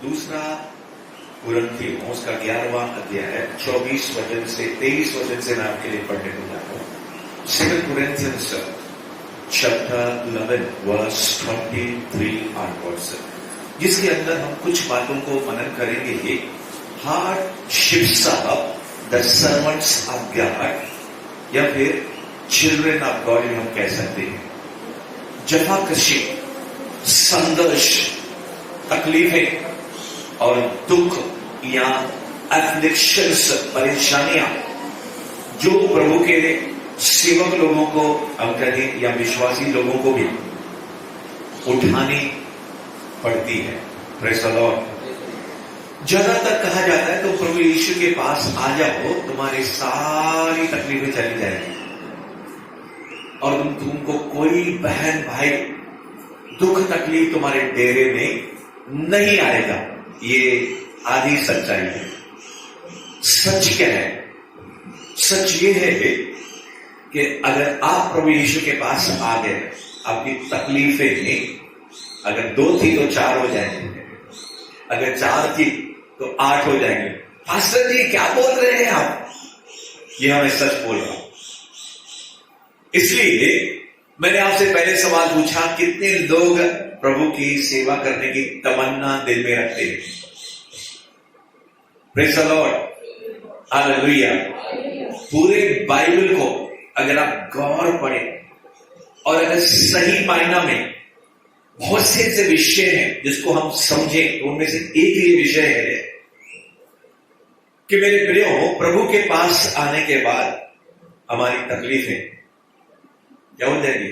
दूसरा कुरिन्थियों उसका 11वां अध्याय 24 वचन से 23 वचन से मैं आपके लिए पढ़ने को जा रहा हूं। 2 Corinthians chapter 11 verse 23 onwards, जिसके अंदर हम कुछ बातों को मनन करेंगे। Hardships of the servants of God, या फिर चिल्ड्रन ऑफ गॉड हम कह सकते हैं। जफाकशी, संघर्ष, तकलीफें और दुख या एफ्लिक्शंस, परेशानियां जो प्रभु के सेवक लोगों को हम कहें या विश्वासी लोगों को भी उठानी पड़ती है। Praise the Lord. ज्यादातर कहा जाता है तो प्रभु यीशु के पास आ जाओ, तुम्हारी सारी तकलीफें चली जाएंगी और तुमको कोई बहन भाई दुख तकलीफ तुम्हारे डेरे में नहीं आएगा। ये आधी सच्चाई है। सच क्या है? सच ये है कि अगर आप प्रभु यीशु के पास आ गए, आपकी तकलीफें नहीं, अगर 2 थी तो 4 हो जाएंगे, अगर 4 थी तो 8 हो जाएंगे। पास्टर जी क्या बोल रहे हैं आप? ये हमें सच बोल रहा हूं। इसलिए मैंने आपसे पहले सवाल पूछा, कितने लोग प्रभु की सेवा करने की तमन्ना दिल में रखते हैं? Praise the Lord, hallelujah. पूरे बाइबल को अगर आप गौर पढ़ें और अगर सही मायना में बहुत से ऐसे विषय हैं जिसको हम समझें, तो उनमें से एक ये विषय है कि मेरे प्रियो, प्रभु के पास आने के बाद हमारी तकलीफें क्या हो जाएगी?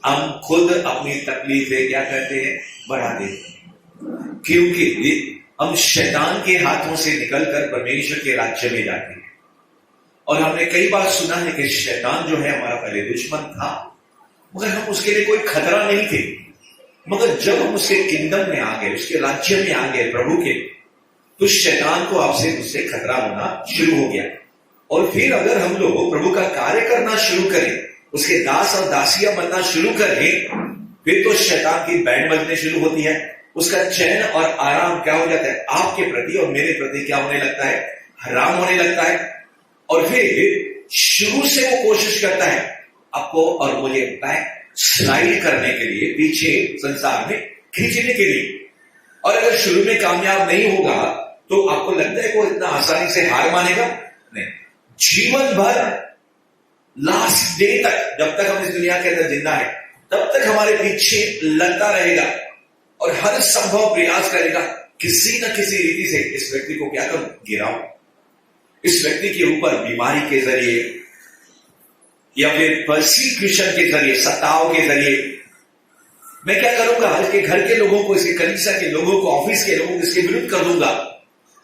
हम खुद अपनी तकलीफें क्या करते हैं? बढ़ा देते हैं, क्योंकि हम शैतान के हाथों से निकलकर परमेश्वर के राज्य में जाते हैं। और हमने कई बार सुना है कि शैतान जो है हमारा पहले दुश्मन था, मगर हम उसके लिए कोई खतरा नहीं थे। मगर जब हम उसके किंगडम में आ गए, उसके राज्य में आ गए प्रभु के, तो शैतान को आपसे उससे खतरा होना शुरू हो गया। और फिर अगर हम लोग प्रभु का कार्य करना शुरू करें, उसके दास और दासियां बनना शुरू करें, फिर तो शैतान की बैंड बजने शुरू होती है। उसका चैन और आराम क्या हो जाता है? आपके प्रति और मेरे प्रति क्या होने लगता है? हराम होने लगता है। और फिर शुरू से वो कोशिश करता है आपको और मुझे बैक स्लाइड करने के लिए, पीछे संसार में खींचने के लिए। और अगर शुरू में कामयाब नहीं होगा तो आपको लगता है वो इतना आसानी से हार मानेगा? नहीं। जीवन भर, लास्ट डे तक, जब तक हम इस दुनिया के अंदर जिंदा है, तब तक हमारे पीछे लगता रहेगा और हर संभव प्रयास करेगा किसी न किसी रीति से इस व्यक्ति को क्या करूं? गिराऊं। इस व्यक्ति के ऊपर बीमारी के जरिए या फिर परसिक्यूशन के जरिए, सताव के जरिए मैं क्या करूंगा? इसके घर के लोगों को, इसके कलीसिया के लोगों को, ऑफिस के लोगों को इसके विरुद्ध कर दूंगा।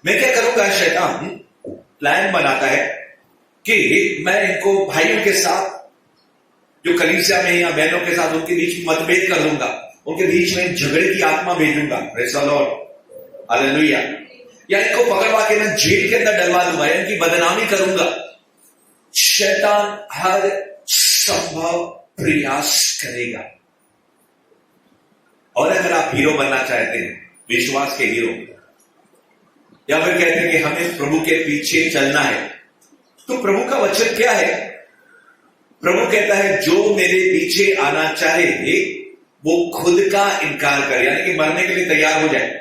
मैं क्या करूंगा? शैतान प्लान बनाता है कि मैं इनको भाइयों के साथ, जो कलीसिया में या बहनों के साथ, उनके बीच मतभेद कर दूंगा, उनके बीच में झगड़े की आत्मा भेजूंगा। Praise the Lord, hallelujah. या इनको पकड़वा के मैं जेल के अंदर डलवा दूंगा, इनकी बदनामी करूंगा। शैतान हर संभव प्रयास करेगा। और अगर आप हीरो बनना चाहते हैं, विश्वास के हीरो, या फिर कहते हैं कि हमें प्रभु के पीछे चलना है, तो प्रभु का वचन क्या है? प्रभु कहता है जो मेरे पीछे आना चाहे वो खुद का इनकार करे, यानी कि मरने के लिए तैयार हो जाए।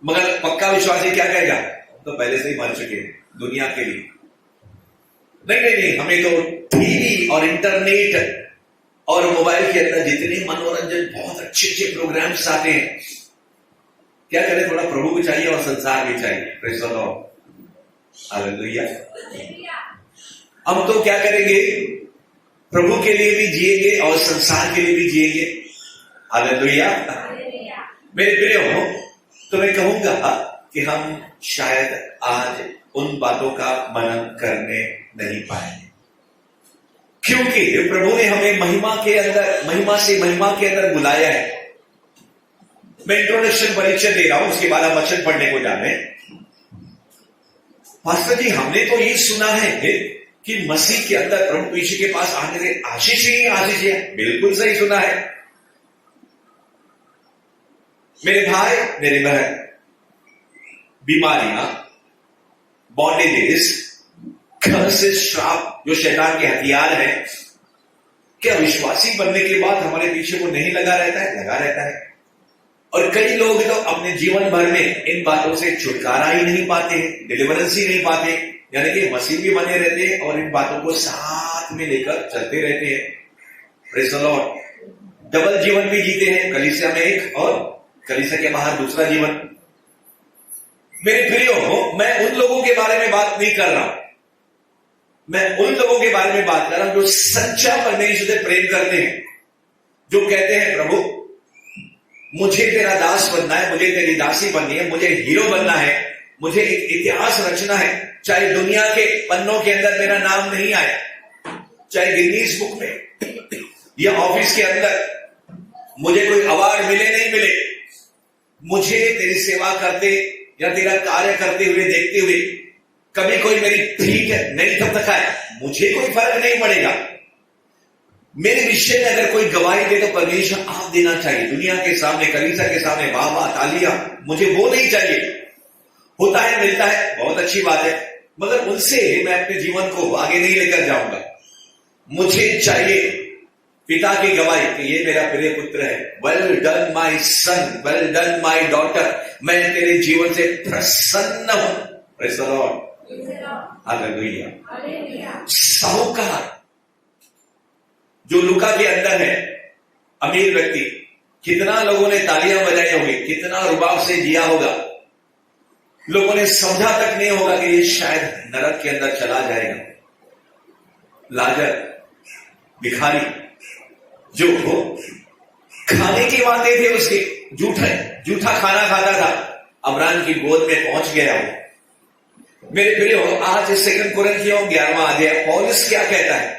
मगर पक्का विश्वासी क्या कहेगा? तो पहले से ही मर चुके हैं दुनिया के लिए। नहीं नहीं नहीं, हमें तो टीवी और इंटरनेट और मोबाइल के अंदर जितने मनोरंजन, बहुत अच्छे अच्छे प्रोग्राम्स आते हैं, क्या करें? थोड़ा प्रभु भी चाहिए और संसार भी चाहिए। Praise the Lord, hallelujah. हम तो क्या करेंगे? प्रभु के लिए भी जिएंगे और संसार के लिए भी जिएंगे। हालेलुया। मेरे प्रियो, तो मैं कहूंगा कि हम शायद आज उन बातों का मनन करने नहीं पाएंगे, क्योंकि प्रभु ने हमें महिमा के अंदर, महिमा से महिमा के अंदर बुलाया है। मैं इंट्रोडक्शन परिचय दे रहा हूं, उसके बाद हम वचन पढ़ने को जा रहे हैं। पास्टर जी, हमने तो ये सुना है कि मसीह के अंदर प्रभु यीशु के पास आने से आशीष ही आशीष है। बिल्कुल सही सुना है। मेरे भाई, मेरी बहन, बीमारियां, बॉन्डेजेस, घर से श्राप जो शैतान के हथियार है, क्या विश्वासी बनने के बाद हमारे पीछे वो नहीं लगा रहता है? लगा रहता है। और कई लोग तो अपने जीवन भर में इन बातों से छुटकारा ही नहीं पाते हैं, डिलीवरेंस ही नहीं पाते, यानी कि मसीह भी बने रहते हैं और इन बातों को साथ में लेकर चलते रहते हैं। Praise the Lord. डबल जीवन भी जीते हैं, कलीसिया में एक और कलीसिया के बाहर दूसरा जीवन। मेरे प्रियो, मैं उन लोगों के बारे में बात नहीं कर रहा हूं, मैं उन लोगों के बारे में बात कर रहा हूं जो सच्चा परमेश्वर से प्रेम करते हैं, जो कहते हैं प्रभु मुझे तेरा दास बनना है, मुझे तेरी दासी बननी है, मुझे हीरो बनना है, मुझे एक इतिहास रचना है, चाहे दुनिया के पन्नों के अंदर मेरा नाम नहीं आए, चाहे गिनीज बुक में या ऑफिस के अंदर मुझे कोई अवार्ड मिले नहीं मिले, मुझे तेरी सेवा करते या तेरा कार्य करते हुए देखते हुए कभी कोई मेरी ठीक है नहीं तब तक आया, मुझे कोई फर्क नहीं पड़ेगा। मेरे विषय में अगर कोई गवाही दे तो परमेश्वर आप देना चाहिए, दुनिया के सामने, कलीसिया के सामने, वाह वाह तालियां, मुझे वो नहीं चाहिए। होता है, मिलता है, बहुत अच्छी बात है, मगर उनसे मैं अपने जीवन को आगे नहीं लेकर जाऊंगा। मुझे चाहिए पिता की गवाही कि ये मेरा प्रिय पुत्र है, well done my son, well done my daughter, मैं तेरे जीवन से प्रसन्न हूं। Praise the Lord, hallelujah. साहूकार जो लुका के अंदर है, अमीर व्यक्ति, कितना लोगों ने तालियां बजाई होगी, कितना रुबाब से जिया होगा, लोगों ने समझा तक नहीं होगा कि ये शायद नरक के अंदर चला जाएगा। लाजर भिखारी जो खाने की बातें थे उसके, जूठा खाना खाता था, अब्राहम की गोद में पहुंच गया हो। मेरे प्रियो, आज 2 कुरिन्थियों 11वां अध्याय पौलुस क्या कहता है?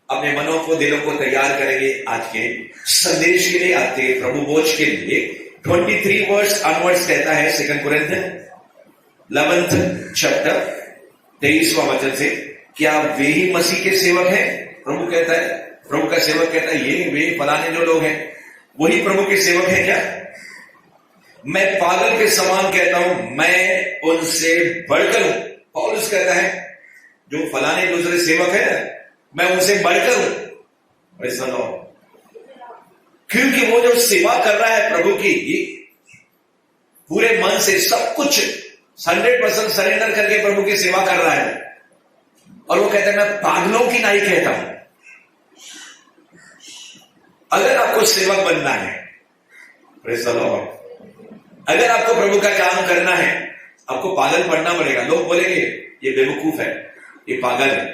अपने मनों को, दिलों को तैयार करेंगे आज के संदेश के लिए, आते प्रभु बोझ के लिए। 23 वर्स ऑनवर्ड्स कहता है 2 कुरिन्थियों 11th चैप्टर 23वां वचन से, क्या वे ही मसीह के सेवक हैं? प्रभु कहता है, प्रभु का सेवक कहता है, ये वे फलाने जो लोग हैं वही प्रभु के सेवक हैं क्या? मैं पागल के समान कहता हूं, मैं उनसे बढ़कर हूं। पौलुस कहता है जो फलाने दूसरे सेवक है मैं उनसे बढ़कर हूं। ऐसा ना हो, क्योंकि वो जो सेवा कर रहा है प्रभु की, पूरे मन से सब कुछ 100% सरेंडर करके प्रभु की सेवा कर रहा है, और वो कहता है मैं पागलों की नहीं कहता हूं। अगर आपको सेवक बनना है, प्रेज़ द लॉर्ड, अगर आपको प्रभु का काम करना है, आपको पागल बनना पड़ेगा। लोग बोलेंगे ये बेवकूफ है, ये पागल है।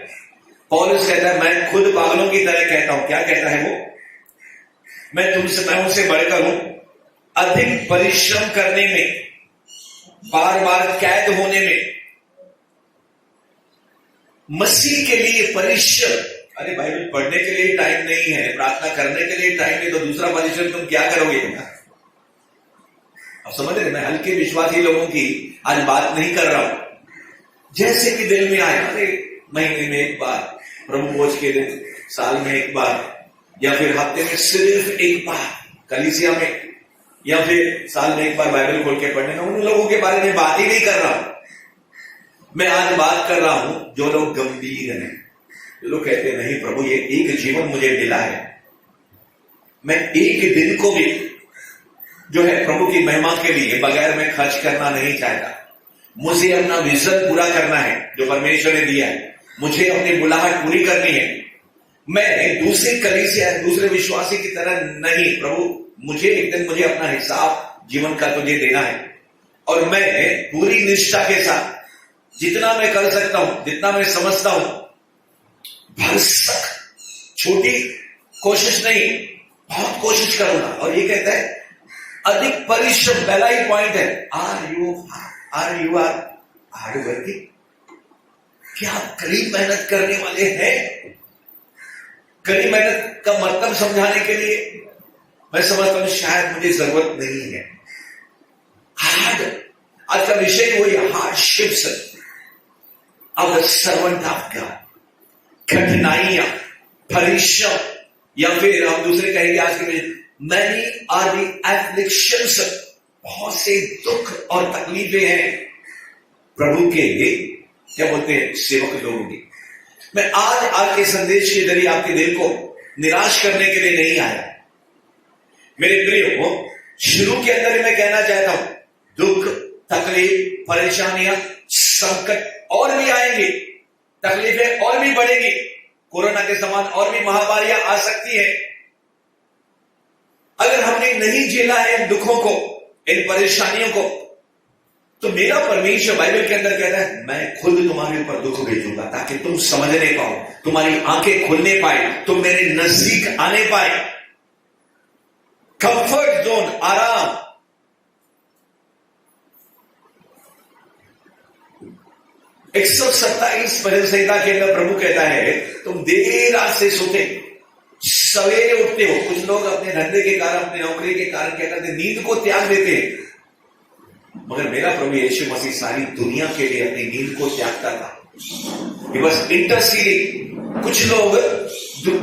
पौलुस कहता है मैं खुद पागलों की तरह कहता हूं। क्या कहता है वो? मैं उनसे बढ़कर हूं, अधिक परिश्रम करने में, बार बार कैद होने में, मसीह के लिए परिश्रम। अरे बाइबल पढ़ने के लिए टाइम नहीं है, प्रार्थना करने के लिए टाइम नहीं, तो दूसरा परिश्रम तुम क्या करोगे? अब समझ रहे, मैं हल्के विश्वासी लोगों की आज बात नहीं कर रहा हूं। जैसे कि दिल में आए, अरे महीने में एक बार प्रभु बोझ के दिन, साल में एक बार, या फिर हफ्ते में सिर्फ एक बार कलीसिया में, या फिर साल में एक बार बाइबल खोल के पढ़ने, उन लोगों के बारे में बात ही नहीं कर रहा हूं। मैं आज बात कर रहा हूं जो लोग गंभीर हैं, जो लोग कहते हैं नहीं प्रभु ये एक जीवन मुझे मिला है, मैं एक दिन को भी जो है प्रभु की महिमा के लिए बगैर में खर्च करना नहीं चाहता। मुझे अपना विजन पूरा करना है जो परमेश्वर ने दिया है, मुझे अपनी बुलाहट पूरी करनी है। मैं दूसरे कलीसिया, दूसरे विश्वासी की तरह नहीं, प्रभु मुझे एक दिन मुझे अपना हिसाब जीवन का तुझे देना है, और मैं पूरी निष्ठा के साथ जितना मैं कर सकता हूं, जितना मैं समझता हूं, भरसक, छोटी कोशिश नहीं, बहुत कोशिश करूंगा। और ये कहता है अधिक परिश्रम, पहला ही पॉइंट है, are you are hard working? क्या आप कड़ी मेहनत करने वाले हैं? कड़ी मेहनत का मतलब समझाने के लिए मैं समझता हूं शायद मुझे जरूरत नहीं है। हार्ड, आज का विषय वही hardships of the servant of God, कठिनाइयां, परिश्रम, या फिर हम दूसरे कहेंगे आज के मैनी आर द एफ्लिक्शंस बहुत से दुख और तकलीफें हैं प्रभु के क्या बोलते हैं सेवक लोगों की। मैं आज के संदेश के जरिए आपके दिल को निराश करने के लिए नहीं आया मेरे प्रियो। शुरू के अंदर मैं कहना चाहता हूं, दुख, तकलीफ, परेशानियां, संकट और भी आएंगे, तकलीफें और भी बढ़ेंगी, कोरोना के समान और भी महामारियां आ सकती है। अगर हमने नहीं झेला है इन दुखों को, इन परेशानियों को, तो मेरा परमेश्वर बाइबल के अंदर कहता है मैं खुद तुम्हारे ऊपर दुख भेजूंगा ताकि तुम समझने पाओ, तुम्हारी आंखें खुलने पाए, तुम मेरे नजदीक आने पाए। कंफर्ट जोन, आराम। 127 भजन संहिता के अंदर प्रभु कहता है तुम देर रात से सोते सवेरे उठते हो। कुछ लोग अपने धंधे के कारण, अपनी नौकरी के कारण क्या करते, नींद को त्याग देते हैं, मगर मेरा प्रभु यीशु मसीह सारी दुनिया के लिए अपनी नींद को त्यागता था। ये बस इंटरसीडिंग। कुछ लोग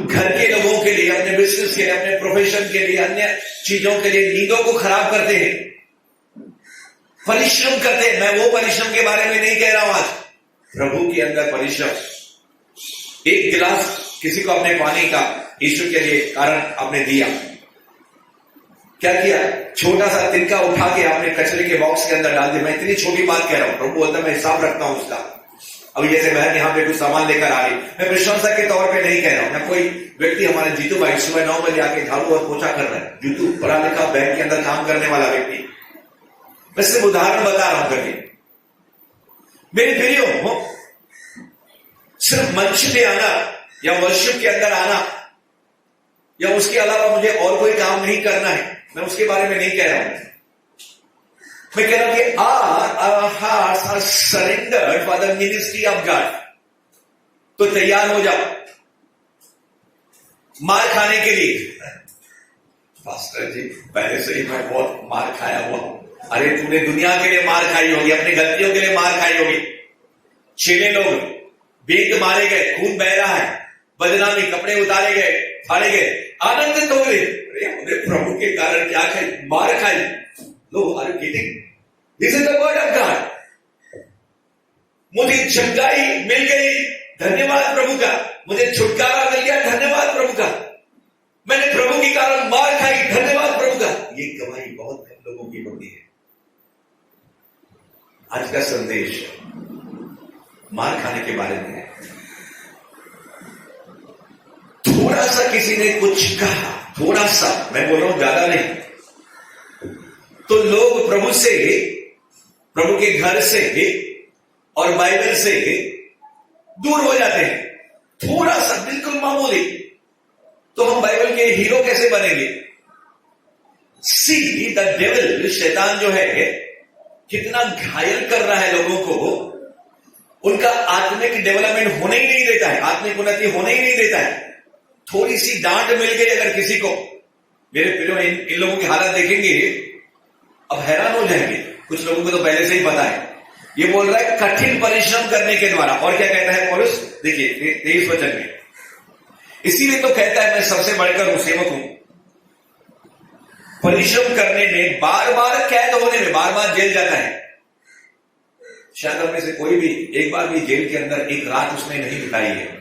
घर के लोगों के लिए, अपने बिजनेस के लिए, अपने प्रोफेशन के लिए, अन्य चीजों के लिए नींदों को खराब करते हैं, परिश्रम करते हैं। मैं वो परिश्रम के बारे में नहीं कह रहा हूं आज। प्रभु के अंदर परिश्रम। एक गिलास किसी को अपने पानी का यीशु के लिए कारण आपने दिया, क्या किया? छोटा सा तिनका उठा के आपने कचरे के बॉक्स के अंदर डाल दिया। मैं इतनी छोटी बात कह रहा हूं, प्रभु बोलता मैं हिसाब रखता हूं उसका। अभी जैसे बहन यहाँ पे कुछ सामान लेकर आ रही, मैं प्रशंसा के तौर पे नहीं कह रहा हूं। मैं कोई व्यक्ति, हमारे जीतू भाई सुबह 9 बजे आके झाड़ू और पोछा कर रहा है, जीतू पढ़ा लिखा बैंक के अंदर काम करने वाला व्यक्ति, मैं सिर्फ उदाहरण बता रहा हूं करके। मेरे प्रियो, सिर्फ मंच पे आना या वर्शिप के अंदर आना या उसके अलावा मुझे और कोई काम नहीं करना है, मैं उसके बारे में नहीं कह रहा हूं। मैं कह रहा हूं कि our hearts are surrendered for the ministry of God। तो तैयार हो जाओ मार खाने के लिए। पास्टर जी पहले से ही मैं बहुत मार खाया हुआ। अरे तूने दुनिया के लिए मार खाई होगी, अपनी गलतियों के लिए मार खाई होगी। 6 लोग बेंत मारे गए, खून बह रहा है, बदनामी, कपड़े उतारे गए, फाड़े गए, आनंदित हो गए। अरे हमने प्रभु के कारण क्या खाई? मार खाई। लो, are you kidding? This is the word of God. मुझे चंगाई मिल गई, धन्यवाद प्रभु का। मुझे छुटकारा मिल गया, धन्यवाद प्रभु का। मैंने प्रभु के कारण मार खाई, धन्यवाद प्रभु का। ये गवाही बहुत कम लोगों की होती है। आज का संदेश मार खाने के बारे में है। थोड़ा सा किसी ने कुछ कहा, थोड़ा सा, मैं बोल रहा हूं ज्यादा नहीं, तो लोग प्रभु से, प्रभु के घर से और बाइबल से दूर हो जाते हैं। थोड़ा सा, बिल्कुल मामूली। तो हम बाइबल के हीरो कैसे बनेंगे? सी द डेविल, शैतान जो है कितना घायल कर रहा है लोगों को। उनका आत्मिक डेवलपमेंट होने ही नहीं देता है, आत्मिक उन्नति होने ही नहीं देता है। थोड़ी सी डांट मिल गई अगर किसी को, मेरे प्रियो इन लोगों की हालत देखेंगे अब हैरान हो जाएंगे। कुछ लोगों को तो पहले से ही पता है। ये बोल रहा है कठिन परिश्रम करने के द्वारा। और क्या कहता है पौलुस? देखिए 23 वचन में, इसीलिए तो कहता है मैं सबसे बढ़कर हूं, सेवक हूं। परिश्रम करने में, बार बार कैद होने में, बार बार जेल जाता है। शायद हम में से कोई भी एक बार भी जेल के अंदर एक रात उसने नहीं बिताई है।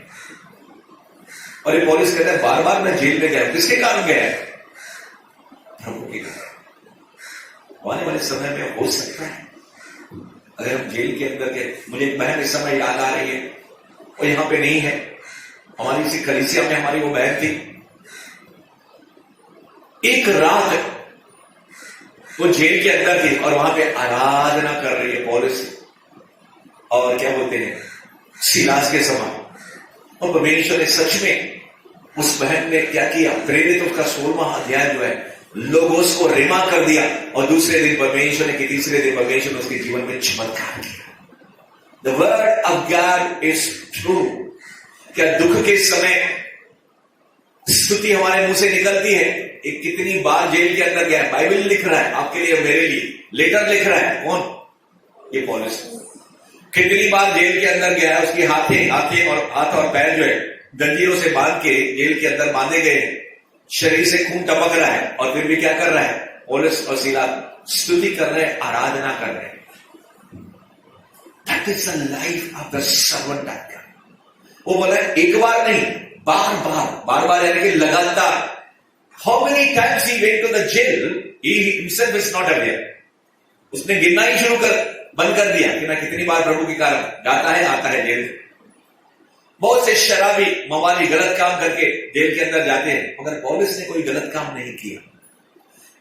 और ये पौलुस कहता है बार बार मैं जेल में गया। किसके कारण गया है? प्रभु के कारण। आने वाले समय में हो सकता है अगर हम जेल के अंदर गए। मुझे एक बहन इस समय याद आ रही है, वो यहां पे नहीं है, हमारी इसी कलीसिया में हमारी वो बहन थी। एक रात वो जेल के अंदर थी और वहां पे आराधना कर रही है पौलुस और क्या बोलते हैं सिलास के समान। और परमेश्वर ने सच में उस बहन ने क्या किया? प्रेरित उसका 16वां अध्याय जो है लोगोस को रिमा कर दिया। और दूसरे दिन परमेश्वर ने, तीसरे दिन परमेश्वर ने उसके जीवन में चमत्कार किया। The word of God is true. क्या दुख के समय स्तुति हमारे मुंह से निकलती है? एक कितनी बार जेल के अंदर गया है, बाइबल लिख रहा है आपके लिए, मेरे लिए लेटर लिख रहा है। कौन? ये पौलुस। कितनी बार जेल के अंदर गया है, उसकी हाथ और पैर जो है जंजीरों से बांध के जेल के अंदर बांधे गए, शरीर से खून टपक रहा है और फिर भी क्या कर रहा है? पौलुस और सीलास स्तुति कर रहे हैं, आराधना कर रहे हैं। That is the life of the servant of God. वो बोला एक बार नहीं, बार बार यानी कि लगातार। How many times he went to the jail, he himself is not aware. उसने गिनना ही शुरू बंद कर दिया कि मैं कितनी बार प्रभु के कारण जाता है आता है जेल। बहुत से शराबी मवाली गलत काम करके जेल के अंदर जाते हैं, मगर पौलुस ने कोई गलत काम नहीं किया।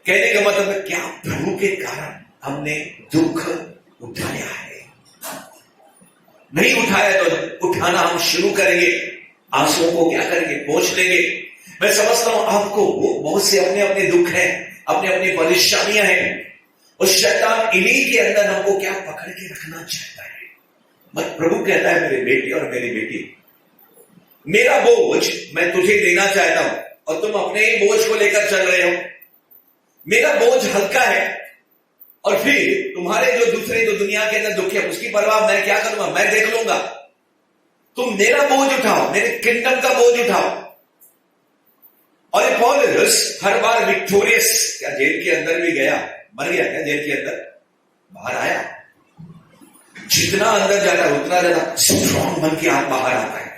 कहने का मतलब है क्या प्रभु के कारण हमने दुख उठाया है? नहीं उठाया तो उठाना हम शुरू करेंगे, आंसुओं को क्या करेंगे, पोंछ लेंगे। मैं समझता हूं आपको बहुत से अपने अपने दुख हैं, अपने अपनी परेशानियां हैं, और शैतान इन्हीं के अंदर हमको क्या पकड़ के रखना चाहता है। मत प्रभु कहता है मेरे बेटे और मेरी बेटी, मेरा बोझ मैं तुझे देना चाहता हूं और तुम अपने ही बोझ को लेकर चल रहे हो। मेरा बोझ हल्का है और फिर तुम्हारे जो दूसरे जो दुनिया के अंदर दुख है उसकी परवाह मैं क्या करूंगा, मैं देख लूंगा। तुम मेरा बोझ उठाओ, मेरे किंगडम का बोझ उठाओ। और पौलुस हर बार विक्टोरियस, क्या जेल के अंदर भी गया, मर गया क्या जेल के अंदर, बाहर आया। जितना अंदर जाता है उतना ज्यादा स्ट्रॉन्ग बन के आप बाहर आता है।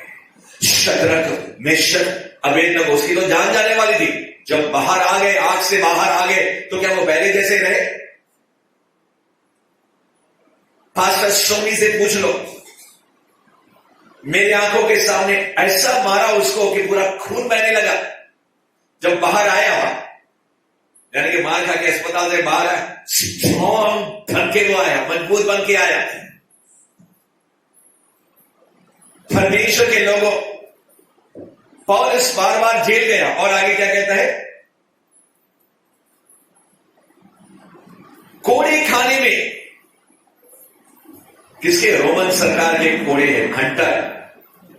शद्रक, मेशक, अबेदनगो, उसकी तो जान जाने वाली थी। जब बाहर आ गए, आग से बाहर आ गए, तो क्या वो पहले जैसे रहे? पास्टर सोनी से पूछ लो, मेरी आंखों के सामने ऐसा मारा उसको कि पूरा खून बहने लगा। जब बाहर आया, यानी कि मार खा के अस्पताल से बाहर आया, स्ट्रॉन्ग बन के वो आया, मजबूत बन के आया। परमेश्वर के लोगों, पौलुस बार बार जेल गया और आगे क्या कहता है? कोड़े खाने में, किसके? रोमन सरकार के कोड़े हैं, हंटर।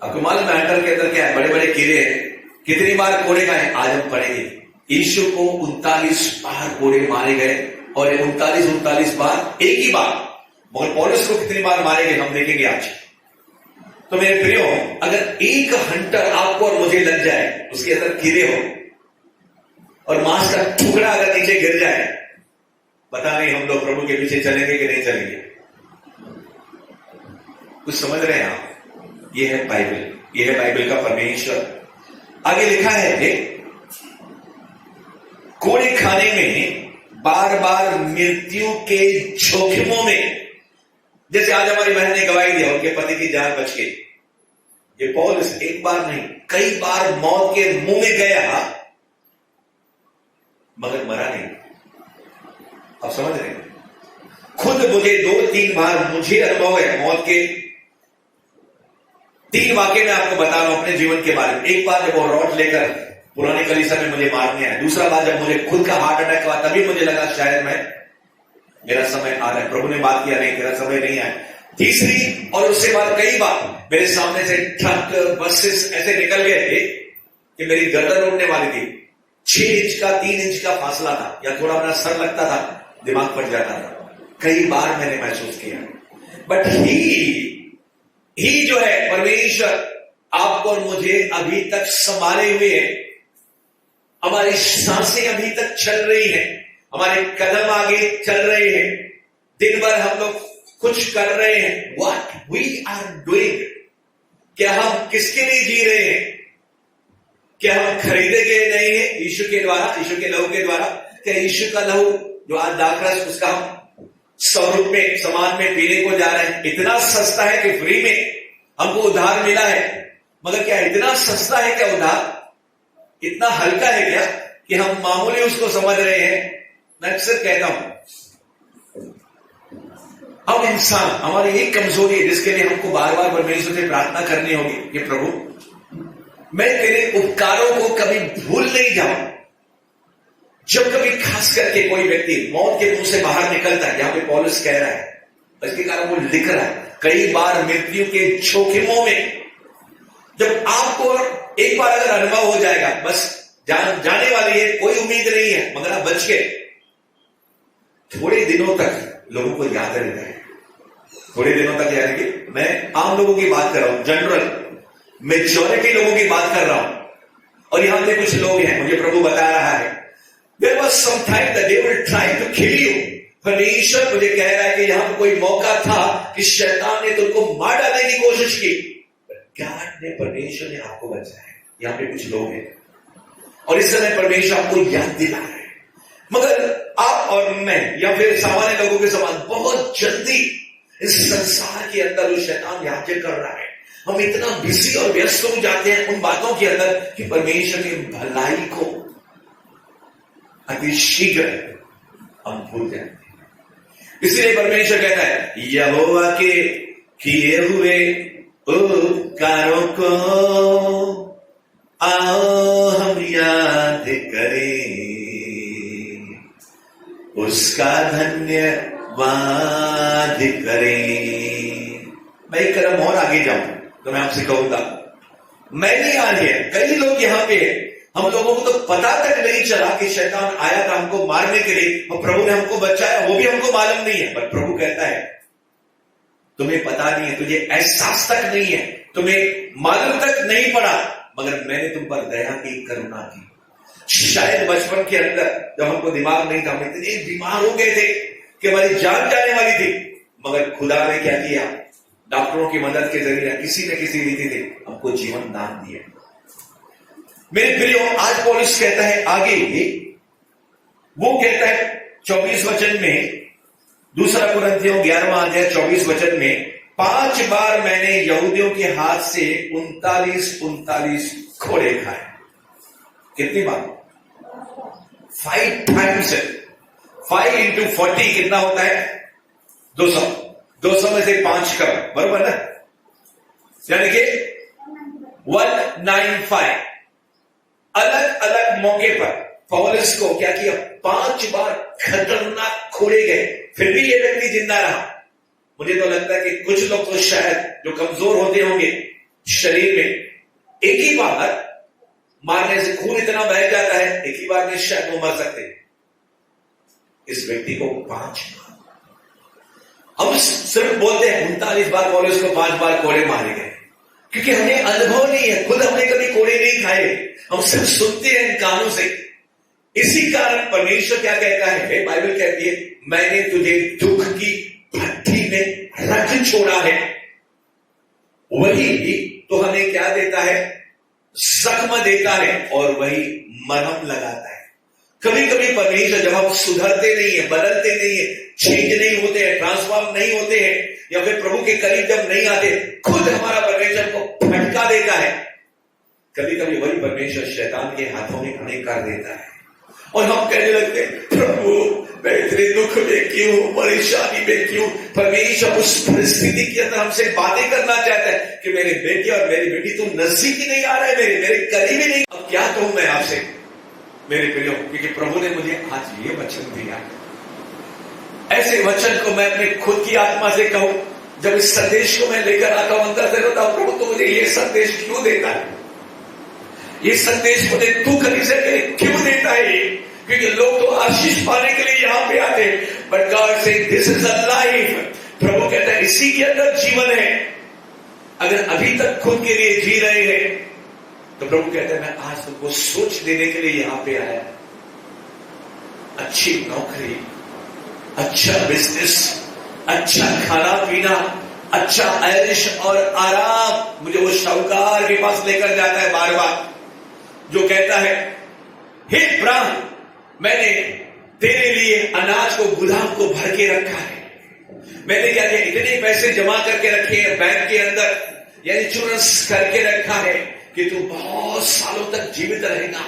आपको मालूम है हंटर के अंदर क्या है? बड़े बड़े कीड़े हैं। कितनी बार कोड़े खाए? आज हम पढ़ेंगे। यीशु को 39 बार कोड़े मारे गए और 39 बार एक ही बार। मगर पौलुस को कितनी बार मारे गए हम देखेंगे आज। तो मेरे प्रियो, अगर एक हंटर आपको और मुझे लग जाए, उसके अंदर कीड़े हो और मांस का टुकड़ा अगर नीचे गिर जाए, पता नहीं हम लोग प्रभु के पीछे चलेंगे कि नहीं चलेंगे। कुछ समझ रहे हैं आप? ये है बाइबल, ये है बाइबल का परमेश्वर। आगे लिखा है कोड़े खाने में, बार बार मृत्यु के जोखिमों में। जैसे आज हमारी बहन ने गवाही दिया, उनके पति की जान बच गई। ये पौलुस एक बार नहीं कई बार मौत के मुंह में गया, मगर मरा नहीं। आप समझ रहे हैं? खुद मुझे 2-3 बार मुझे अनुभव है मौत के। 3 वाक्य मैं आपको बता रहा हूं अपने जीवन के बारे में। एक बार जब वो रॉड लेकर पुराने कलीसिया में मुझे मारने आया। दूसरा बार जब मुझे खुद का हार्ट अटैक हुआ, तभी मुझे लगा शायद मेरा समय आ रहा है। प्रभु ने बात किया, नहीं तेरा समय नहीं आया। तीसरी और उससे बाद कई बार मेरे सामने से ट्रक, बसेस ऐसे निकल गए थे कि मेरी गर्दन उठने वाली थी। 6 इंच का 3 इंच का फासला था, या थोड़ा अपना सर लगता था, दिमाग फट जाता था। कई बार मैंने महसूस किया। बट ही जो है परमेश्वर आपको और मुझे अभी तक संभाले हुए है। हमारी सांसें अभी तक चल रही हैं, हमारे कदम आगे चल रहे हैं, दिन भर हम लोग कुछ कर रहे हैं। What we are doing, क्या हम किसके लिए जी रहे हैं? क्या हम खरीदे गए नहीं है यीशु के द्वारा, यीशु के लहू के द्वारा? क्या यीशु का लहू जो आज दाखरस, उसका हम स्वरूप में, समान में पीने को जा रहे हैं? इतना सस्ता है कि फ्री में हमको उधार मिला है। मगर क्या इतना सस्ता है क्या उधार? इतना हल्का है क्या कि हम मामूली उसको समझ रहे हैं? मैं अक्सर कहता हूं, हम इंसान, हमारी एक कमजोरी है जिसके लिए हमको बार बार परमेश्वर से प्रार्थना करनी होगी कि प्रभु मैं तेरे उपकारों को कभी भूल नहीं जाऊं। जब कभी खास करके कोई व्यक्ति मौत के मुंह से बाहर निकलता है, यहां पे पौलुस कह रहा है, इसके कारण वो लिख रहा है, कई बार मृत्यु के जोखिमों में। जब आपको एक बार अगर अनुभव हो जाएगा, बस जाने वाली है, कोई उम्मीद नहीं है, मगर आप बच गए, थोड़े दिनों तक लोगों को याद रहता है। थोड़े दिनों तक, यानी कि मैं आम लोगों की बात कर रहा हूं, जनरल मेजॉरिटी लोगों की बात कर रहा हूं। और यहां पे कुछ लोग हैं, मुझे प्रभु बता रहा है, there was some time the devil tried to kill you, परमेश्वर मुझे कह रहा है कि यहां पर कोई मौका था कि शैतान ने तुमको मार डालने की कोशिश की, गॉड ने, परमेश्वर ने आपको बचाया। यहां पे कुछ लोग हैं और इस समय परमेश्वर आपको याद दिला रहे हैं, मगर आप और मैं या फिर सामान्य लोगों के समान बहुत जल्दी इस संसार के अंदर वो शैतान राज्य कर रहा है। हम इतना बिजी और व्यस्त हो जाते हैं उन बातों के अंदर कि परमेश्वर की भलाई को अति शीघ्र हम भूल जाते हैं। इसलिए परमेश्वर कहता है, यहोवा के किए हुए उपकारों को आओ हम याद करें, उसका धन्यवाद करें। मैं एक कदम और आगे जाऊं तो मैं आपसे कहूंगा, मैं नहीं आ रही है, कई लोग यहां पे, हम लोगों को तो पता तक नहीं चला कि शैतान आया था हमको मारने के लिए और प्रभु ने हमको बचाया, वो भी हमको मालूम नहीं है। पर प्रभु कहता है तुम्हें पता नहीं है, तुझे एहसास तक नहीं है, तुम्हें मालूम तक नहीं पड़ा, मगर मैंने तुम पर दया की, करुणा की। शायद बचपन के अंदर जब हमको दिमाग नहीं था, हम इतने बीमार हो गए थे कि हमारी जान जाने वाली थी, मगर खुदा ने क्या किया, डॉक्टरों की मदद के जरिए किसी न किसी रीति से हमको जीवन दान दिया। मेरे प्रियो, आज पौलुस कहता है आगे, वो कहता है 24 वचन में, दूसरा कुरिन्थियों 11वां अध्याय 24 वचन में, 5 बार मैंने यहूदियों के हाथ से 39 घोड़े खाए। कितनी बार? 5 times। 5 into 40 कितना होता है? 200। 200 में से 5 कम, बरोबर ना? यानी कि 195। अलग अलग मौके पर पौलुस को क्या किया, 5 बार खतरनाक घोड़े गए, फिर भी ये व्यक्ति जिंदा रहा। मुझे तो लगता है कि कुछ लोग तो शायद जो कमजोर होते होंगे शरीर में, एक ही बार मारने से खून इतना बह जाता है, एक ही बार में शायद वो मर सकते हैं। इस व्यक्ति को 5 बार, हम सिर्फ बोलते हैं 39 बार पौलुस को 5 बार कोड़े मारे गए, क्योंकि हमें अनुभव नहीं है, खुद हमने कभी कोड़े नहीं खाए, हम सिर्फ सुनते हैं इन कानों से। इसी कारण परमेश्वर क्या कहता है, बाइबल कहती है, मैंने तुझे दुख की भट्ठी में रख छोड़ा है। वही तो हमें क्या देता है, जख्म देता है और वही मरहम लगाता है। कभी कभी परमेश्वर, जब हम सुधरते नहीं है, बदलते नहीं है, चेंज नहीं होते हैं, ट्रांसफॉर्म नहीं होते हैं, या फिर प्रभु के करीब जब नहीं आते, खुद हमारा परमेश्वर को फटका देता है। कभी कभी वही परमेश्वर शैतान के हाथों में हमें कर देता है और हम कहने लगते हैं, प्रभु मैं इतने दुख में क्यों, परेशानी में क्यों। परमेश्वर उस परिस्थिति के अंदर हमसे बातें करना चाहता है कि मेरे बेटे और मेरी बेटी, तुम नजदीक ही नहीं आ रहे, मेरे करीब ही नहीं। अब क्या कहूं मैं आपसे मेरे प्रियो, क्योंकि प्रभु ने मुझे आज ये वचन दिया। ऐसे वचन को मैं अपने खुद की आत्मा से कहूं, जब इस संदेश को मैं लेकर आता हूं, अंदर से रोता हूं, प्रभु तो मुझे ये संदेश क्यों देता है, ये संदेश मुझे तू कहीं से क्यों देता है। क्योंकि लोग तो आशीष पाने के लिए यहां पे आते, बट गॉड से दिस इज अ लाइफ। प्रभु कहता है इसी के अंदर जीवन है। अगर अभी तक खुद के लिए जी रहे हैं तो प्रभु कहता है मैं आज तुमको सोच देने के लिए यहां पे आया। अच्छी नौकरी, अच्छा बिजनेस, अच्छा खाना पीना, अच्छा ऐश और आराम, मुझे वो शाहूकार के पास लेकर जाता है बार बार, जो कहता है हे प्राण, मैंने तेरे लिए अनाज को, गोदाम को भर के रखा है। मैंने क्या किया, इतने पैसे जमा करके रखे हैं बैंक के अंदर, यानी इंश्योरेंस करके रखा है कि तू बहुत सालों तक जीवित रहेगा।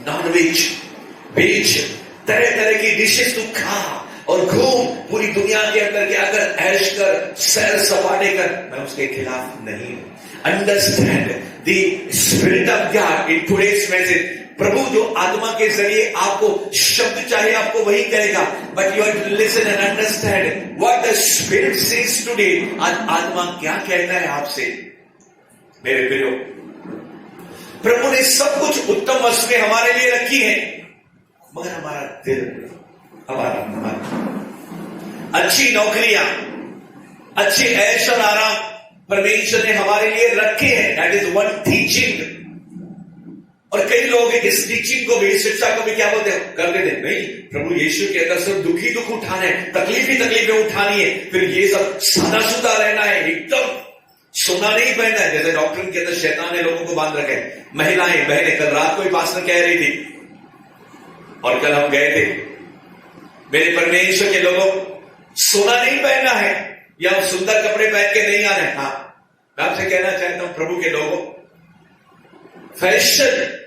नॉनवेज, वेज, तरह तरह की डिशेस तू खा और घूम पूरी दुनिया के अंदर, क्या कर, ऐश कर, सैर सपाटे कर। मैं उसके खिलाफ नहीं हूं। Understand the spirit of God in today's message. प्रभु जो आत्मा के जरिए आपको शब्द चाहे आपको वही कहेगा, but you have to listen and understand what the spirit says today. आज आत्मा क्या कहता है आपसे मेरे प्रियो। प्रभु ने सब कुछ उत्तम वस्तुएं हमारे लिए रखी है, मगर हमारा दिल, हमारा मन, अच्छी नौकरियां, अच्छे ऐश और आराम, परमेश्वर ने हमारे लिए रखे हैं। That is one teaching. और कई लोग इस टीचिंग को भी, इस शिक्षा को भी क्या बोलते हैं, कर देते हैं, नहीं प्रभु यीशु के अंदर सिर्फ दुख उठाने हैं, तकलीफें उठानी है, फिर ये सब सादा सुदा रहना है, एकदम सोना नहीं पहनना है। जैसे डॉक्टर के अंदर शैतान ने लोगों को बांध रखे। महिलाएं बहनें, कल रात को ही पास्टर कह रही थी और कल हम गए थे, मेरे परमेश्वर के लोगों, सोना नहीं पहनना है या सुंदर कपड़े पहन के नहीं आना है। हाँ, मैं आपसे कहना चाहता हूं प्रभु के लोगों, फैशन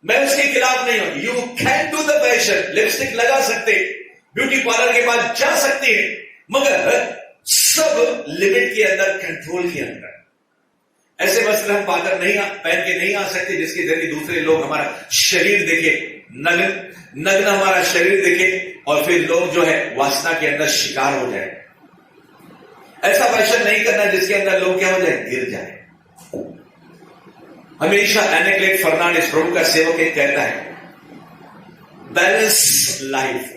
मैं उसके खिलाफ नहीं हूं। You can do the fashion, lipstick लगा सकते, ब्यूटी पार्लर के पास जा सकते हैं, मगर सब लिमिट के अंदर, कंट्रोल के अंदर। ऐसे वस्त्र हम पाकर नहीं पहन के नहीं आ सकते जिसके जरिए दूसरे लोग हमारा शरीर देखे, नग्न हमारा शरीर देखे और फिर लोग जो है वासना के अंदर शिकार हो जाए। ऐसा फैशन नहीं करना जिसके अंदर लोग क्या हो जाए, गिर जाए। हमेशा एनेक्लेट फर्नांडिस, प्रभु का सेवक, एक कहता है बैलेंस लाइफ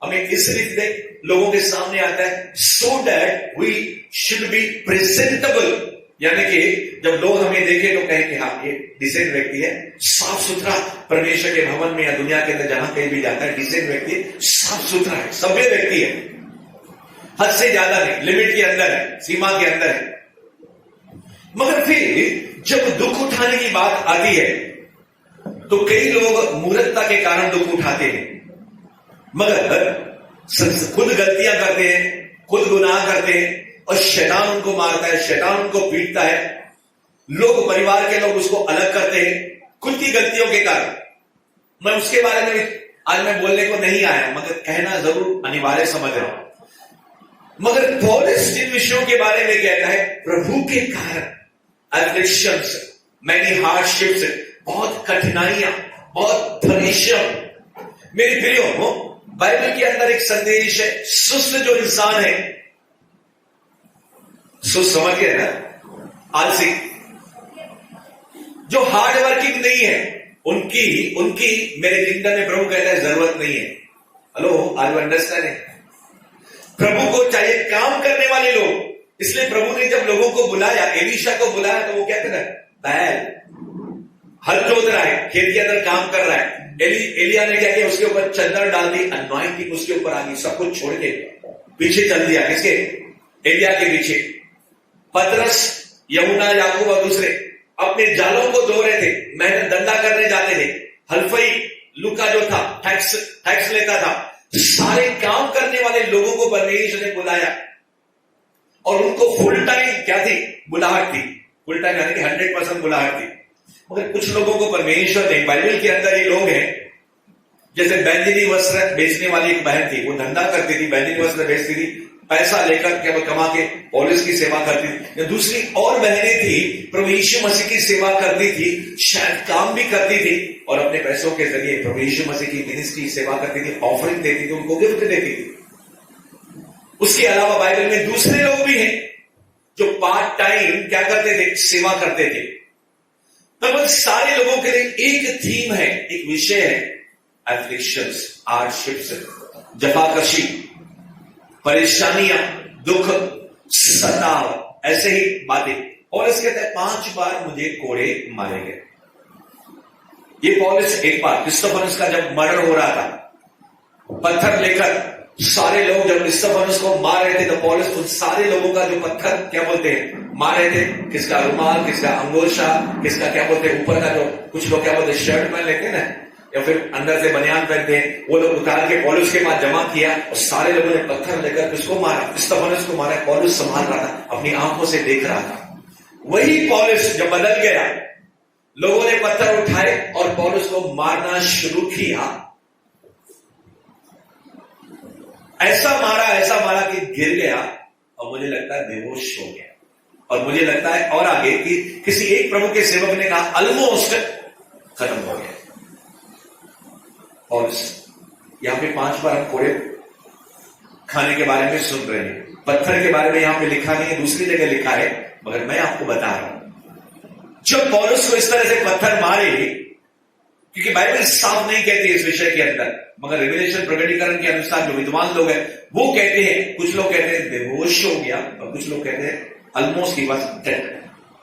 हमें इसलिए लोगों के सामने आता है, so that we should be presentable, यानी कि जब लोग हमें देखे तो कहें कि हाँ ये डिसेंट व्यक्ति है, साफ सुथरा, परमेश्वर के भवन में या दुनिया के अंदर जहां कहीं भी जाता है, डिसेंट व्यक्ति है, साफ सुथरा है, सभ्य व्यक्ति है, हद से ज्यादा नहीं, लिमिट के अंदर है, सीमा के अंदर है। मगर फिर जब दुख उठाने की बात आती है तो कई लोग मूर्खता के कारण दुख उठाते हैं, मगर खुद गलतियां करते हैं, खुद गुनाह करते हैं और शैतान उनको मारता है, शैतान उनको पीटता है, लोग, परिवार के लोग उसको अलग करते हैं खुद की गलतियों के कारण। मैं उसके बारे में आज मैं बोलने को नहीं आया, मगर कहना जरूर अनिवार्य समझ रहा हूं। मगर पौलुस जिन विषयों के बारे में कहता है, प्रभु के कारण अफलिक्शंस, मैनी हार्डशिप्स, बहुत कठिनाइयां, बहुत परिश्रम। मेरे प्रियो, बाइबल के अंदर एक संदेश है, सुस्त जो इंसान है, सुस्त समझ गए ना, आलसी, जो हार्ड वर्किंग नहीं है, उनकी मेरे किंगडम में प्रभु कहता है जरूरत नहीं है। Hello, are you understanding? प्रभु को चाहिए काम करने वाले लोग। इसलिए प्रभु ने जब लोगों को बुलाया, एलीशा को बुलाया, तो वो क्या कर रहा है, बैल हल जोत रहा है, खेत के अंदर काम कर रहा है। एलिया ने क्या किया, उसके ऊपर चंदन डाल दी, अनॉइंटिंग उसके ऊपर आ गई, सब कुछ छोड़ के पीछे चल दिया। किसके? एलिया के पीछे। पतरस, यमुना, याकूब और दूसरे अपने जालों को धो रहे थे, मेहनत धंधा करने जाते थे। हल्फई, लुका जो था टैक्स लेता था। सारे काम करने वाले लोगों को परमेश्वर ने बुलाया और उनको फुल टाइम क्या थी, बुलाहट थी। फुल टाइम यानी कि 100% बुलाहट थी। मगर कुछ लोगों को परमेश्वर ने, बाइबल के अंदर ये लोग हैं, जैसे बैंजनी वस्त्र बेचने वाली एक बहन थी, वो धंधा करती थी, बैंजनी वस्त्र बेचती थी, पैसा लेकर क्या कमा के पौलुस की सेवा करती थी। या दूसरी और बहनें थी, प्रभु यीशु मसीह की सेवा करती थी, शायद काम भी करती थी और अपने पैसों के जरिए प्रभु यीशु मसीह की मिनिस्ट्री सेवा करती थी, ऑफरिंग देती थी, उनको गिफ्ट देती थी। उसके अलावा बाइबल में दूसरे लोग भी हैं जो पार्ट टाइम क्या करते थे, सेवा करते थे। तब सारे लोगों के लिए एक थीम है, एक विषय है, एफ्लिक्शंस, हार्डशिप्स, जफाकशी, परेशानियां, दुख, सताव, ऐसे ही बातें। और इसके तहत 5 बार मुझे कोड़े मारे गए। ये पौलुस, एक बार क्रिस्तोफनुस का जब मर्डर हो रहा था, पत्थर लेकर सारे लोग जब क्रिस्तोफनुस को मार रहे थे, तो पौलुस उन सारे लोगों का जो पत्थर क्या बोलते हैं मार रहे थे, किसका रुमाल, किसका अंगोछा, किसका क्या बोलते हैं ऊपर का, जो कुछ लोग क्या बोलते हैं शर्ट पहन लेते हैं ना, या फिर अंदर से बनियान पहनते हैं, वो लोग उतार के पौलुस के पास जमा किया और सारे लोगों ने पत्थर लेकर किसको मारा, क्रिस्तोफनुस को मारा। पौलुस संभाल रहा था, अपनी आंखों से देख रहा था। वही पौलुस जब बदल गया, लोगों ने पत्थर उठाए और पौलुस को मारना शुरू किया। ऐसा मारा कि गिर गया और मुझे लगता है बेहोश हो गया। और मुझे लगता है और आगे कि किसी एक प्रभु के सेवक ने कहा ऑलमोस्ट खत्म हो गया। और यहां पे 5 बार हम कोड़े खाने के बारे में सुन रहे हैं। पत्थर के बारे में यहां पे लिखा नहीं है, दूसरी जगह लिखा है, मगर मैं आपको बता रहा हूं। जब पौलुस को इस तरह से पत्थर मारे, क्योंकि बाइबल साफ नहीं कहती इस विषय के अंदर, मगर रिवेलेशन, प्रकटीकरण के अनुसार जो विद्वान लोग हैं वो कहते हैं, कुछ लोग कहते हैं बेहोश हो गया और कुछ लोग कहते हैं ऑलमोस्ट ही वाज डेड,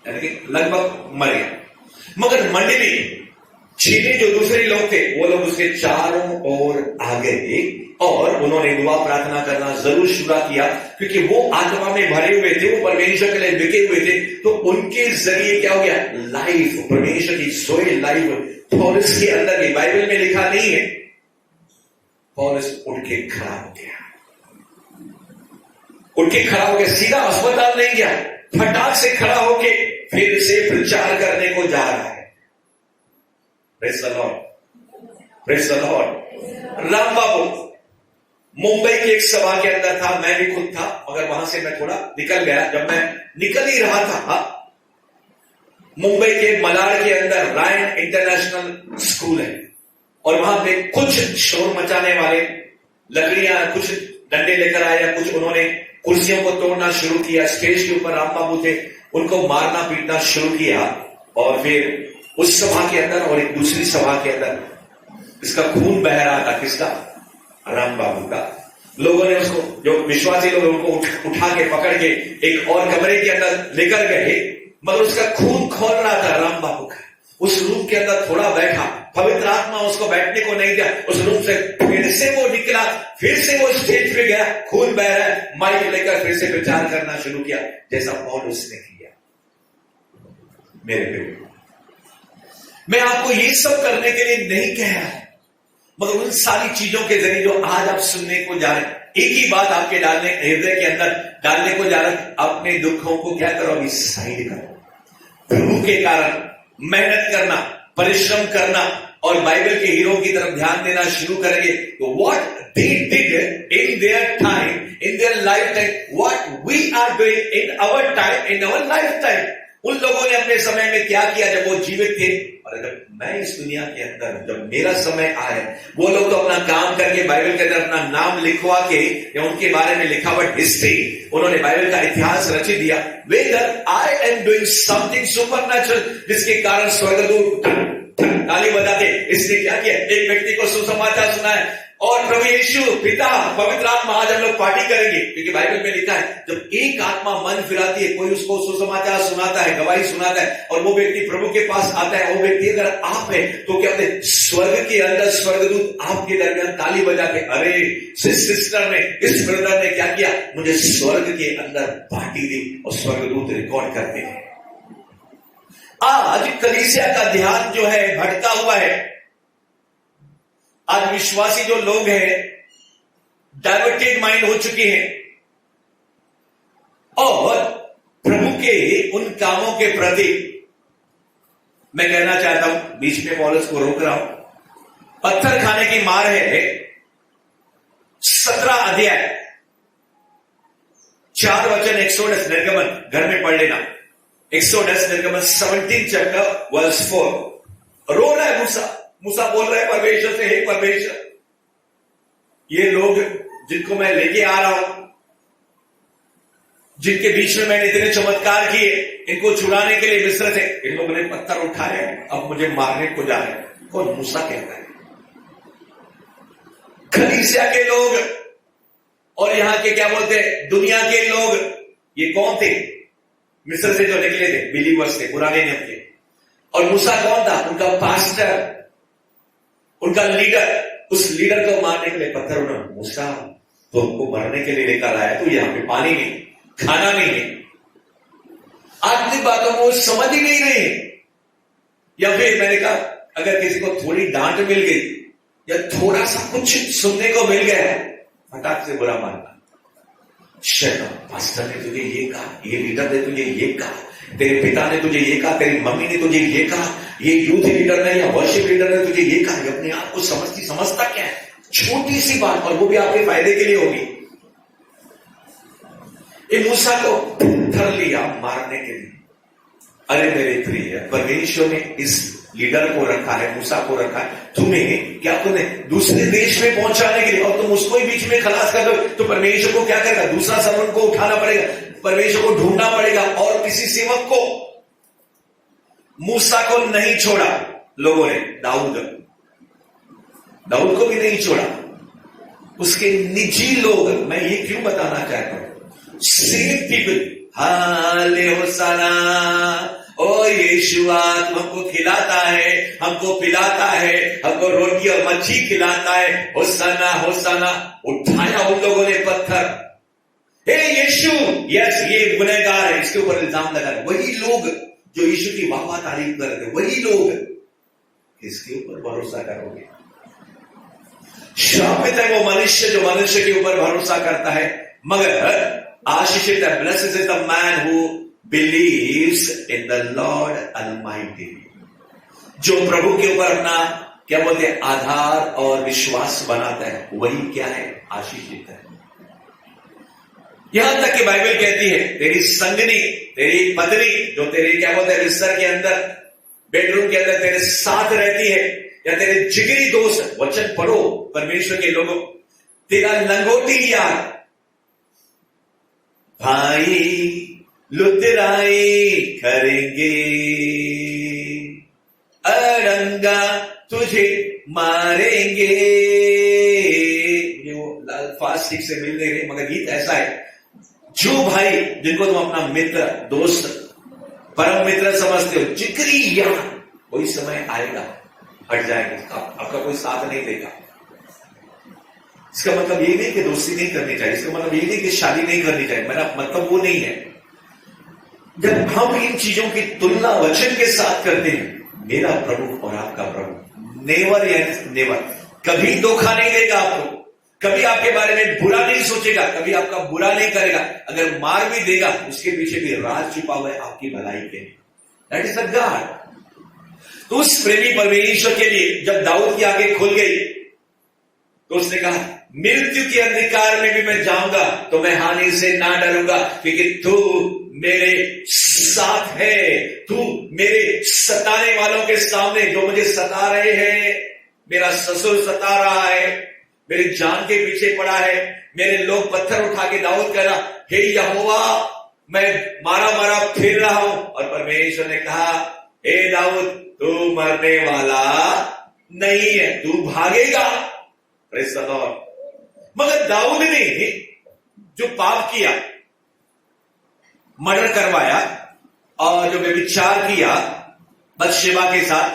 यानी कि लगभग मर गया। मगर मंडली चीनी जो दूसरे लोग थे वो लोग उसके चारों ओर आ गए और उन्होंने दुआ प्रार्थना करना जरूर शुरू किया, क्योंकि वो आत्मा में भरे हुए थे, वो परमेश्वर के लिए बिके हुए थे। तो उनके जरिए क्या हो गया, लाइफ, परमेश्वर की सोई लाइफ पौलुस के अंदर भी। बाइबल में लिखा नहीं है, पौलुस उठ के खड़ा हो गया, उठ के खड़ा हो गया, सीधा अस्पताल नहीं गया, फटाक से खड़ा होके फिर से प्रचार करने को जा रहा है। Praise the Lord, praise the Lord. Ram Babu Mumbai की एक सभा के अंदर था, मैं भी खुद था, मगर वहां से मैं थोड़ा निकल गया। जब मैं निकल ही रहा था, मुंबई के मलाड के अंदर रायन इंटरनेशनल स्कूल है, और वहां पे कुछ शोर मचाने वाले लकड़ियां, कुछ डंडे लेकर आए, कुछ उन्होंने कुर्सियों को तोड़ना शुरू किया। स्टेज के ऊपर राम बाबू थे, उनको मारना पीटना शुरू किया। और फिर उस सभा के अंदर और एक दूसरी सभा के अंदर इसका खून बह रहा था। किसका? राम बाबू का। लोगों ने उसको, जो विश्वासी लोग उनको उठा के पकड़ के एक और कमरे के अंदर लेकर गए, मगर उसका खून खोल रहा था राम बाबू का। उस रूम के अंदर थोड़ा बैठा, पवित्र आत्मा उसको बैठने को नहीं दिया। उस रूम से फिर से वो निकला, फिर से वो स्टेज पे गया, खून बह रहा है, माइक लेकर फिर से प्रचार करना शुरू किया, जैसा पौलुस ने किया। मेरे बेटे, मैं आपको ये सब करने के लिए नहीं कह रहा, मगर उन सारी चीजों के जरिए जो आज आप सुनने को जा रहे हैं, एक ही बात आपके डालने, हृदय के अंदर डालने को जा रहे हैं, अपने दुखों को क्या करो, अभी साइड करो। प्रभु के कारण मेहनत करना, परिश्रम करना और बाइबल के हीरो की तरफ ध्यान देना शुरू करेंगे तो what they did in their time, in their life time, what we are doing in our time, in our life time. उन लोगों ने अपने समय में क्या किया जब वो जीवित थे, और जब मैं इस दुनिया के अंदर, जब मेरा समय आए, वो लोग तो अपना काम करके बाइबल के अंदर अपना नाम लिखवा के, या उनके बारे में लिखावट, हिस्ट्री, उन्होंने बाइबल का इतिहास रच दिया। Whether I am doing something supernatural, जिसके कारण स्वर्गदूत ताली बजाते। इसने क्या किया, एक व्यक्ति को सुसमाचार सुनाया, और प्रभु यीशु पिता, पवित्र आत्मा, आज हम लोग पार्टी करेंगे, क्योंकि बाइबल में लिखा है जब एक आत्मा मन फिराती है, कोई उसको सुसमाचार सुनाता है, गवाही सुनाता है, और वो व्यक्ति प्रभु के पास आता है, वो व्यक्ति अगर आप है तो क्या कहते, स्वर्ग के अंदर स्वर्गदूत आपके दरमियान ताली बजा के, अरे सिस्टर ने, इस ब्रदर ने क्या किया, मुझे स्वर्ग के अंदर पार्टी दी, और स्वर्गदूत रिकॉर्ड करते हैं। आज कलीसिया का ध्यान जो है भटका हुआ है। आज विश्वासी जो लोग हैं डाइवर्टेड माइंड हो चुके हैं, और प्रभु के उन कामों के प्रति मैं कहना चाहता हूं, बीच में पौलुस को रोक रहा हूं, पत्थर खाने की मार है। 17 अध्याय 4 वचन, एक्सोडस, निर्गमन, घर में पढ़ लेना, एक्सोडस निर्गमन 17 चैप्टर वर्स 4। रो रहा है मूसा बोल रहा है परमेश्वर से, हे परमेश्वर, ये लोग जिनको मैं लेके आ रहा हूं, जिनके बीच में मैंने इतने चमत्कार किए, इनको छुड़ाने के लिए मिस्र से, इन लोगों ने पत्थर उठाए, अब मुझे मारने को जा रहे हैं। कौन? मूसा कहता है। कलीसिया के लोग और यहां के क्या बोलते हैं, दुनिया के लोग, ये कौन थे? मिस्र से जो निकले थे, बिलीवर्स थे, पुराने नियम के। और मूसा कौन था? उनका पास्टर, उनका लीडर। उस लीडर को मारने के लिए पत्थर उन्होंने, मूसा तो उनको मरने के लिए लेकर आया, तो यहां पे पानी नहीं, खाना नहीं है। आखिरी बातों को समझ ही नहीं रहे। या फिर मैंने कहा, अगर किसी को थोड़ी डांट मिल गई या थोड़ा सा कुछ सुनने को मिल गया, फटाक से बुरा मानना, शैतान, पास्टर ने तुझे ये कहा, ये लीडर ने तुझे ये कहा, तेरे पिता ने तुझे ये कहा, तेरी मम्मी ने तुझे ये कहा, ये यूथ लीडर ने या वर्शिप लीडर ने तुझे ये कहा। अपने आप को समझता क्या है, छोटी सी बात, और वो भी आपके फायदे के लिए होगी। ये मूसा को पत्थर लिया मारने के लिए। अरे मेरे प्रिय, परमेश्वर ने इस लीडर को रखा है, मूसा को रखा है, तुम्हें क्या, तुम्हें दूसरे देश में पहुंचाने के लिए, और तुम उसको ही बीच में खलास कर दो, तो परमेश्वर को क्या करेगा? दूसरा सर्वंट को उठाना पड़ेगा, परमेश्वर को ढूंढना पड़ेगा, और किसी सेवक को। मूसा को नहीं छोड़ा लोगों ने, दाऊद को भी नहीं छोड़ा। उसके निजी लोग, मैं ये क्यों बताना चाहता हूं, सेव पीपल, हाले होसाना, ओ यीशुआ तू हमको खिलाता है, हमको पिलाता है, हमको रोटी और मच्छी खिलाता है, होसाना होसाना। उठाया उन लोगों ने पत्थर। हे यीशु, यस ये गुनहगार है, इसके ऊपर इल्जाम लगा। वही लोग जो यीशु की वाह तारीफ करते, वही लोग किसके ऊपर भरोसा करोगे? श्रापित है वो मनुष्य जो मनुष्य के ऊपर भरोसा करता है, मगर आशीषित है, blessed is the man who believes in the Lord Almighty. जो प्रभु के ऊपर अपना क्या बोलते हैं आधार और विश्वास बनाता है, वही क्या है? आशीषित है। यहां तक कि बाइबल कहती है तेरी संगनी, तेरी पत्नी जो तेरे क्या बोलते हैं बिस्तर के अंदर, बेडरूम के अंदर तेरे साथ रहती है, या तेरे जिगरी दोस्त, वचन पढ़ो परमेश्वर के लोगों, तेरा लंगोटी यार भाई लुतराई करेंगे, अड़ंगा तुझे मारेंगे। ये वो फास्ट ठीक से मिल नहीं रहे, मगर गीत ऐसा है, जो भाई जिनको तुम अपना मित्र, दोस्त, परम मित्र समझते हो, जिगरी यार, कोई समय आएगा हट जाएंगे, आपका कोई साथ नहीं देगा। इसका मतलब ये नहीं कि दोस्ती नहीं करनी चाहिए, इसका मतलब ये नहीं कि शादी नहीं करनी चाहिए, मेरा मतलब वो नहीं है। जब हम इन चीजों की तुलना वचन के साथ करते हैं, मेरा प्रभु और आपका प्रभु नेवर एंड नेवर कभी धोखा नहीं देगा आपको, कभी आपके बारे में बुरा नहीं सोचेगा, कभी आपका बुरा नहीं करेगा। अगर मार भी देगा, उसके पीछे भी राज छिपा हुआ है आपकी भलाई के। That is the God. तो उस प्रेमी परमेश्वर के लिए जब दाऊद की आंखें खुल गई, तो उसने कहा मृत्यु के अंधकार में भी मैं जाऊंगा तो मैं हानि से ना डरूंगा, क्योंकि तू मेरे साथ है। तू मेरे सताने वालों के सामने, जो मुझे सता रहे हैं, मेरा ससुर सता रहा है, मेरी जान के पीछे पड़ा है, मेरे लोग पत्थर उठा के दाऊद कह रहा, हे यहोवा मैं मारा मारा फिर रहा हूं। और परमेश्वर ने कहा, हे दाऊद तू मरने वाला नहीं है, तू भागेगा। Praise the Lord. मगर दाऊद ने जो पाप किया, मर्डर करवाया और जो व्यभिचार किया बत्शेबा के साथ,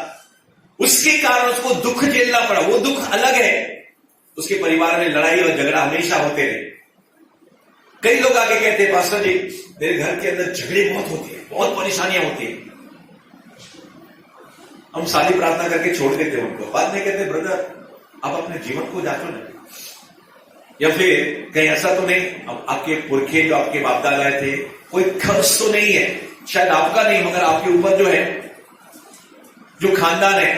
उसके कारण उसको दुख झेलना पड़ा। वो दुख अलग है, उसके परिवार में लड़ाई और झगड़ा हमेशा होते रहे। कई लोग आके कहते हैं, पास्टर जी मेरे घर के अंदर झगड़े बहुत होते हैं, बहुत परेशानियां होती हैं। हम सारी प्रार्थना करके छोड़ देते हैं उनको, बाद में कहते हैं ब्रदर आप अपने जीवन को जांचो ना, या फिर कहीं ऐसा तो नहीं आपके पुरखे जो आपके बाप दादा थे, कोई खर्च तो नहीं है, शायद आपका नहीं मगर आपके ऊपर जो है, जो खानदान है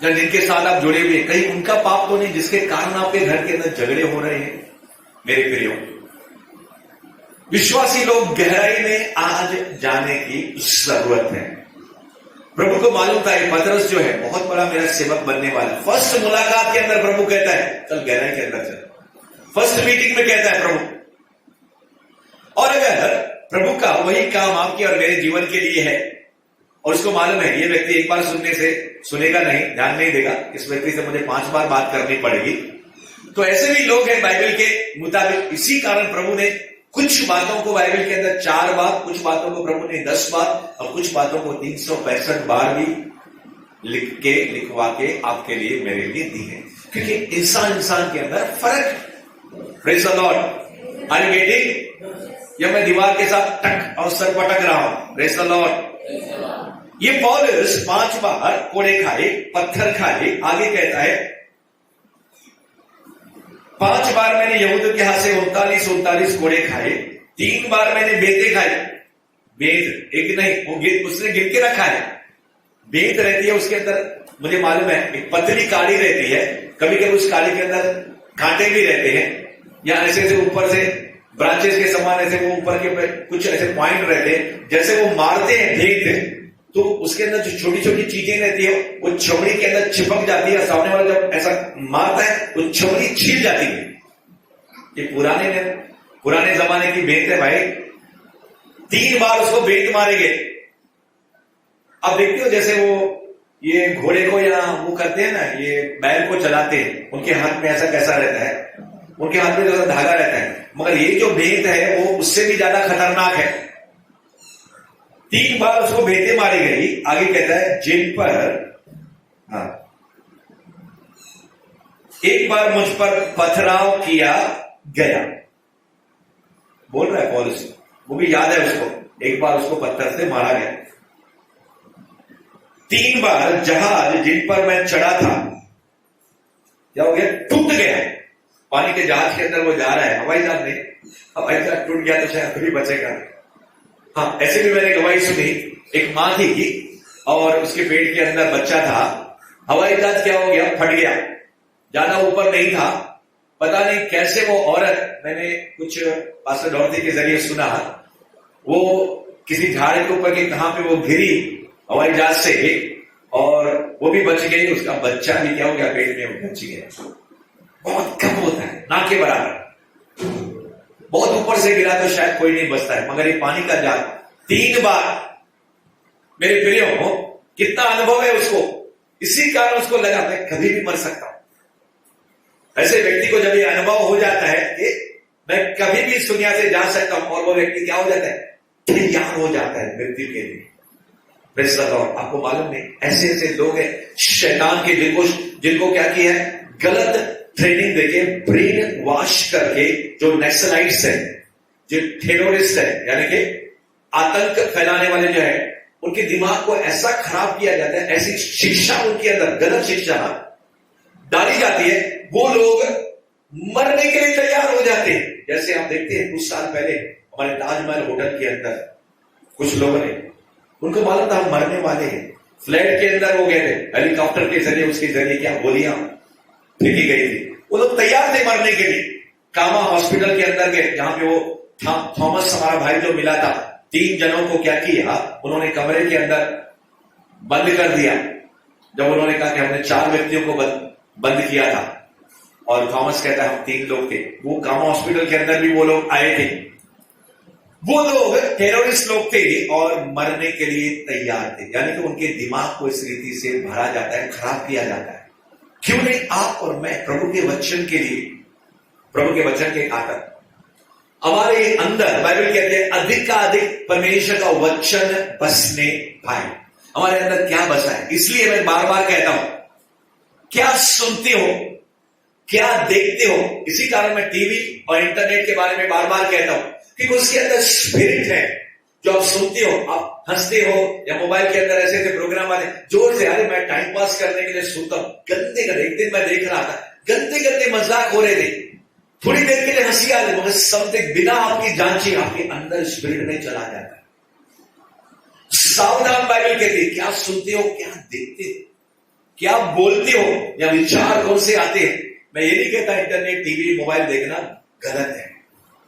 या जिनके साथ आप जुड़े हुए, कहीं उनका पाप तो नहीं जिसके कारण आपके घर के अंदर झगड़े हो रहे हैं। मेरे प्रियो, विश्वासी लोग गहराई में आज जाने की जरूरत है। प्रभु को मालूम था पतरस जो है बहुत बड़ा मेरा सेवक बनने वाला। फर्स्ट मुलाकात के अंदर प्रभु कहता है चल गहराई के अंदर चल, फर्स्ट मीटिंग में कहता है प्रभु। और अगर प्रभु का वही काम आपके और मेरे जीवन के लिए है, और उसको मालूम है ये व्यक्ति एक बार सुनने से सुनेगा नहीं, ध्यान नहीं देगा, इस व्यक्ति से मुझे 5 बार बात करनी पड़ेगी, तो ऐसे भी लोग हैं बाइबल के मुताबिक। इसी कारण प्रभु ने कुछ बातों को बाइबल के अंदर 4 बार, कुछ बातों को प्रभु ने 10 बार, और कुछ बातों को 365 बार भी लिखवा के आपके लिए मेरे लिए दी है, क्योंकि इंसान के अंदर फर्क है। Praise the Lord. Are you getting? या मैं दीवार के साथ टक और सर पटक रहा हूं? Praise the Lord. ये पौलुस 5 बार कोड़े खाए, पत्थर खाए। आगे कहता है 5 बार मैंने यहूदियों के हाथ से 39 कोड़े खाए, 3 बार मैंने बेते खाए। बेत एक नहीं, वो उसने गिन के रखा है। बेत रहती है उसके अंदर, मुझे मालूम है एक पतली काड़ी रहती है, कभी कभी उस काड़ी के अंदर कांटे भी रहते हैं, या ऐसे ऐसे ऊपर से ब्रांचेस के समान ऐसे वो ऊपर के कुछ ऐसे पॉइंट रहते हैं, जैसे वो मारते हैं भेद, तो उसके अंदर जो छोटी छोटी चीजें रहती है वो चमड़ी के अंदर चिपक जाती है, सामने वाला जब ऐसा मारता है वो चमड़ी छील जाती है। ये पुराने जमाने की बेत है भाई। 3 बार उसको बेत मारेंगे। अब देखते हो जैसे वो ये घोड़े को या वो करते हैं ना, ये बैल को चलाते हैं, उनके हाथ में ऐसा कैसा रहता है, उनके हाथ में जैसा धागा रहता है, मगर ये जो बेत है वो उससे भी ज्यादा खतरनाक है। 3 बार उसको भेंटे मारी गई। आगे कहता है जिन पर, हाँ, एक बार मुझ पर पथराव किया गया। बोल रहा है पौलुस, वो भी याद है उसको, एक बार उसको पत्थर से मारा गया। 3 बार जहाज जिन पर मैं चढ़ा था, क्या हो गया? टूट गया। पानी के जहाज के अंदर वो जा रहा है, हवाई जहाज नहीं, हवाई जहाज टूट गया तो शायद भी बचेगा। हाँ, ऐसे भी मैंने गवाही सुनी, एक मां थी और उसके पेट के अंदर बच्चा था, हवाई जहाज क्या हो गया? फट गया, ज्यादा ऊपर नहीं था, पता नहीं कैसे वो औरत, मैंने कुछ पास्टर डॉर्थे के जरिए सुना, वो किसी झाड़ के ऊपर के कहां पे वो गिरी हवाई जहाज से, और वो भी बच गई, उसका बच्चा भी क्या हो गया? पेट में वो बच गया। बहुत कम होता है, ना के बराबर। बहुत ऊपर से गिरा तो शायद कोई नहीं बचता है, मगर ये पानी का जहाज 3 बार, मेरे प्रियो, कितना अनुभव है उसको, इसी कारण उसको लगा मैं कभी भी मर सकता हूं। ऐसे व्यक्ति को जब ये अनुभव हो जाता है कि मैं कभी भी इस दुनिया से जा सकता हूं, और वो व्यक्ति क्या हो जाता है? तैयार हो जाता है मृत्यु के लिए। आपको मालूम नहीं, ऐसे ऐसे लोग हैं शैतान के, जिनको क्या किया है? गलत ट्रेनिंग देके, ब्रेन वॉश करके, जो नक्सलाइट्स है, जो टेररिस्ट है, यानी कि आतंक फैलाने वाले जो है, उनके दिमाग को ऐसा खराब किया जाता है, ऐसी शिक्षा उनके अंदर, गलत शिक्षा डाली जाती है, वो लोग मरने के लिए तैयार हो जाते हैं। जैसे आप देखते हैं कुछ साल पहले हमारे ताजमहल होटल के अंदर कुछ लोगों ने, उनको मालूम था हम मरने वाले हैं, फ्लैट के अंदर हो गए थे, हेलीकॉप्टर के जरिए, उसके जरिए क्या गोलियां फेंकी गई थी, वो लोग तैयार थे मरने के लिए। कामा हॉस्पिटल के अंदर गए, जहां पे वो थॉमस हमारा भाई जो मिला था, 3 जनों को क्या किया? उन्होंने कमरे के अंदर बंद कर दिया। जब उन्होंने कहा कि हमने 4 व्यक्तियों को बंद किया था, और थॉमस कहता है हम 3 लोग थे, वो कामा हॉस्पिटल के अंदर भी वो लोग आए थे। वो लोग टेररिस्ट लोग थे और मरने के लिए तैयार थे, यानी कि उनके दिमाग को इस रीति से भरा जाता है, खराब किया जाता है। क्यों नहीं आप और मैं प्रभु के वचन के लिए, प्रभु के वचन के खातर हमारे अंदर, बाइबल कहते हैं अधिक का अधिक परमेश्वर का वचन बसने पाए। हमारे अंदर क्या बसा है? इसलिए मैं बार बार कहता हूं, क्या सुनते हो, क्या देखते हो? इसी कारण मैं टीवी और इंटरनेट के बारे में बार बार कहता हूं, क्योंकि उसके अंदर स्पिरिट है। जो आप सुनते हो, आप हंसते हो, या मोबाइल के अंदर ऐसे ऐसे प्रोग्राम आते जोर से, अरे मैं टाइम पास करने के लिए सुनता हूं, गंदे गंदे। एक दिन मैं देख रहा था, गंदे गंदे मजाक हो रहे थे, थोड़ी देर के लिए हंसी आ रही, मगर समथिंग बिना आपकी जांचे आपके अंदर स्पिरिट में चला जाता है। सावधान, बाइबल कहती है, क्या सुनते हो, क्या देखते हो, क्या बोलते हो, या विचार कौन से आते हैं। मैं ये नहीं कहता इंटरनेट, टीवी, मोबाइल देखना गलत है,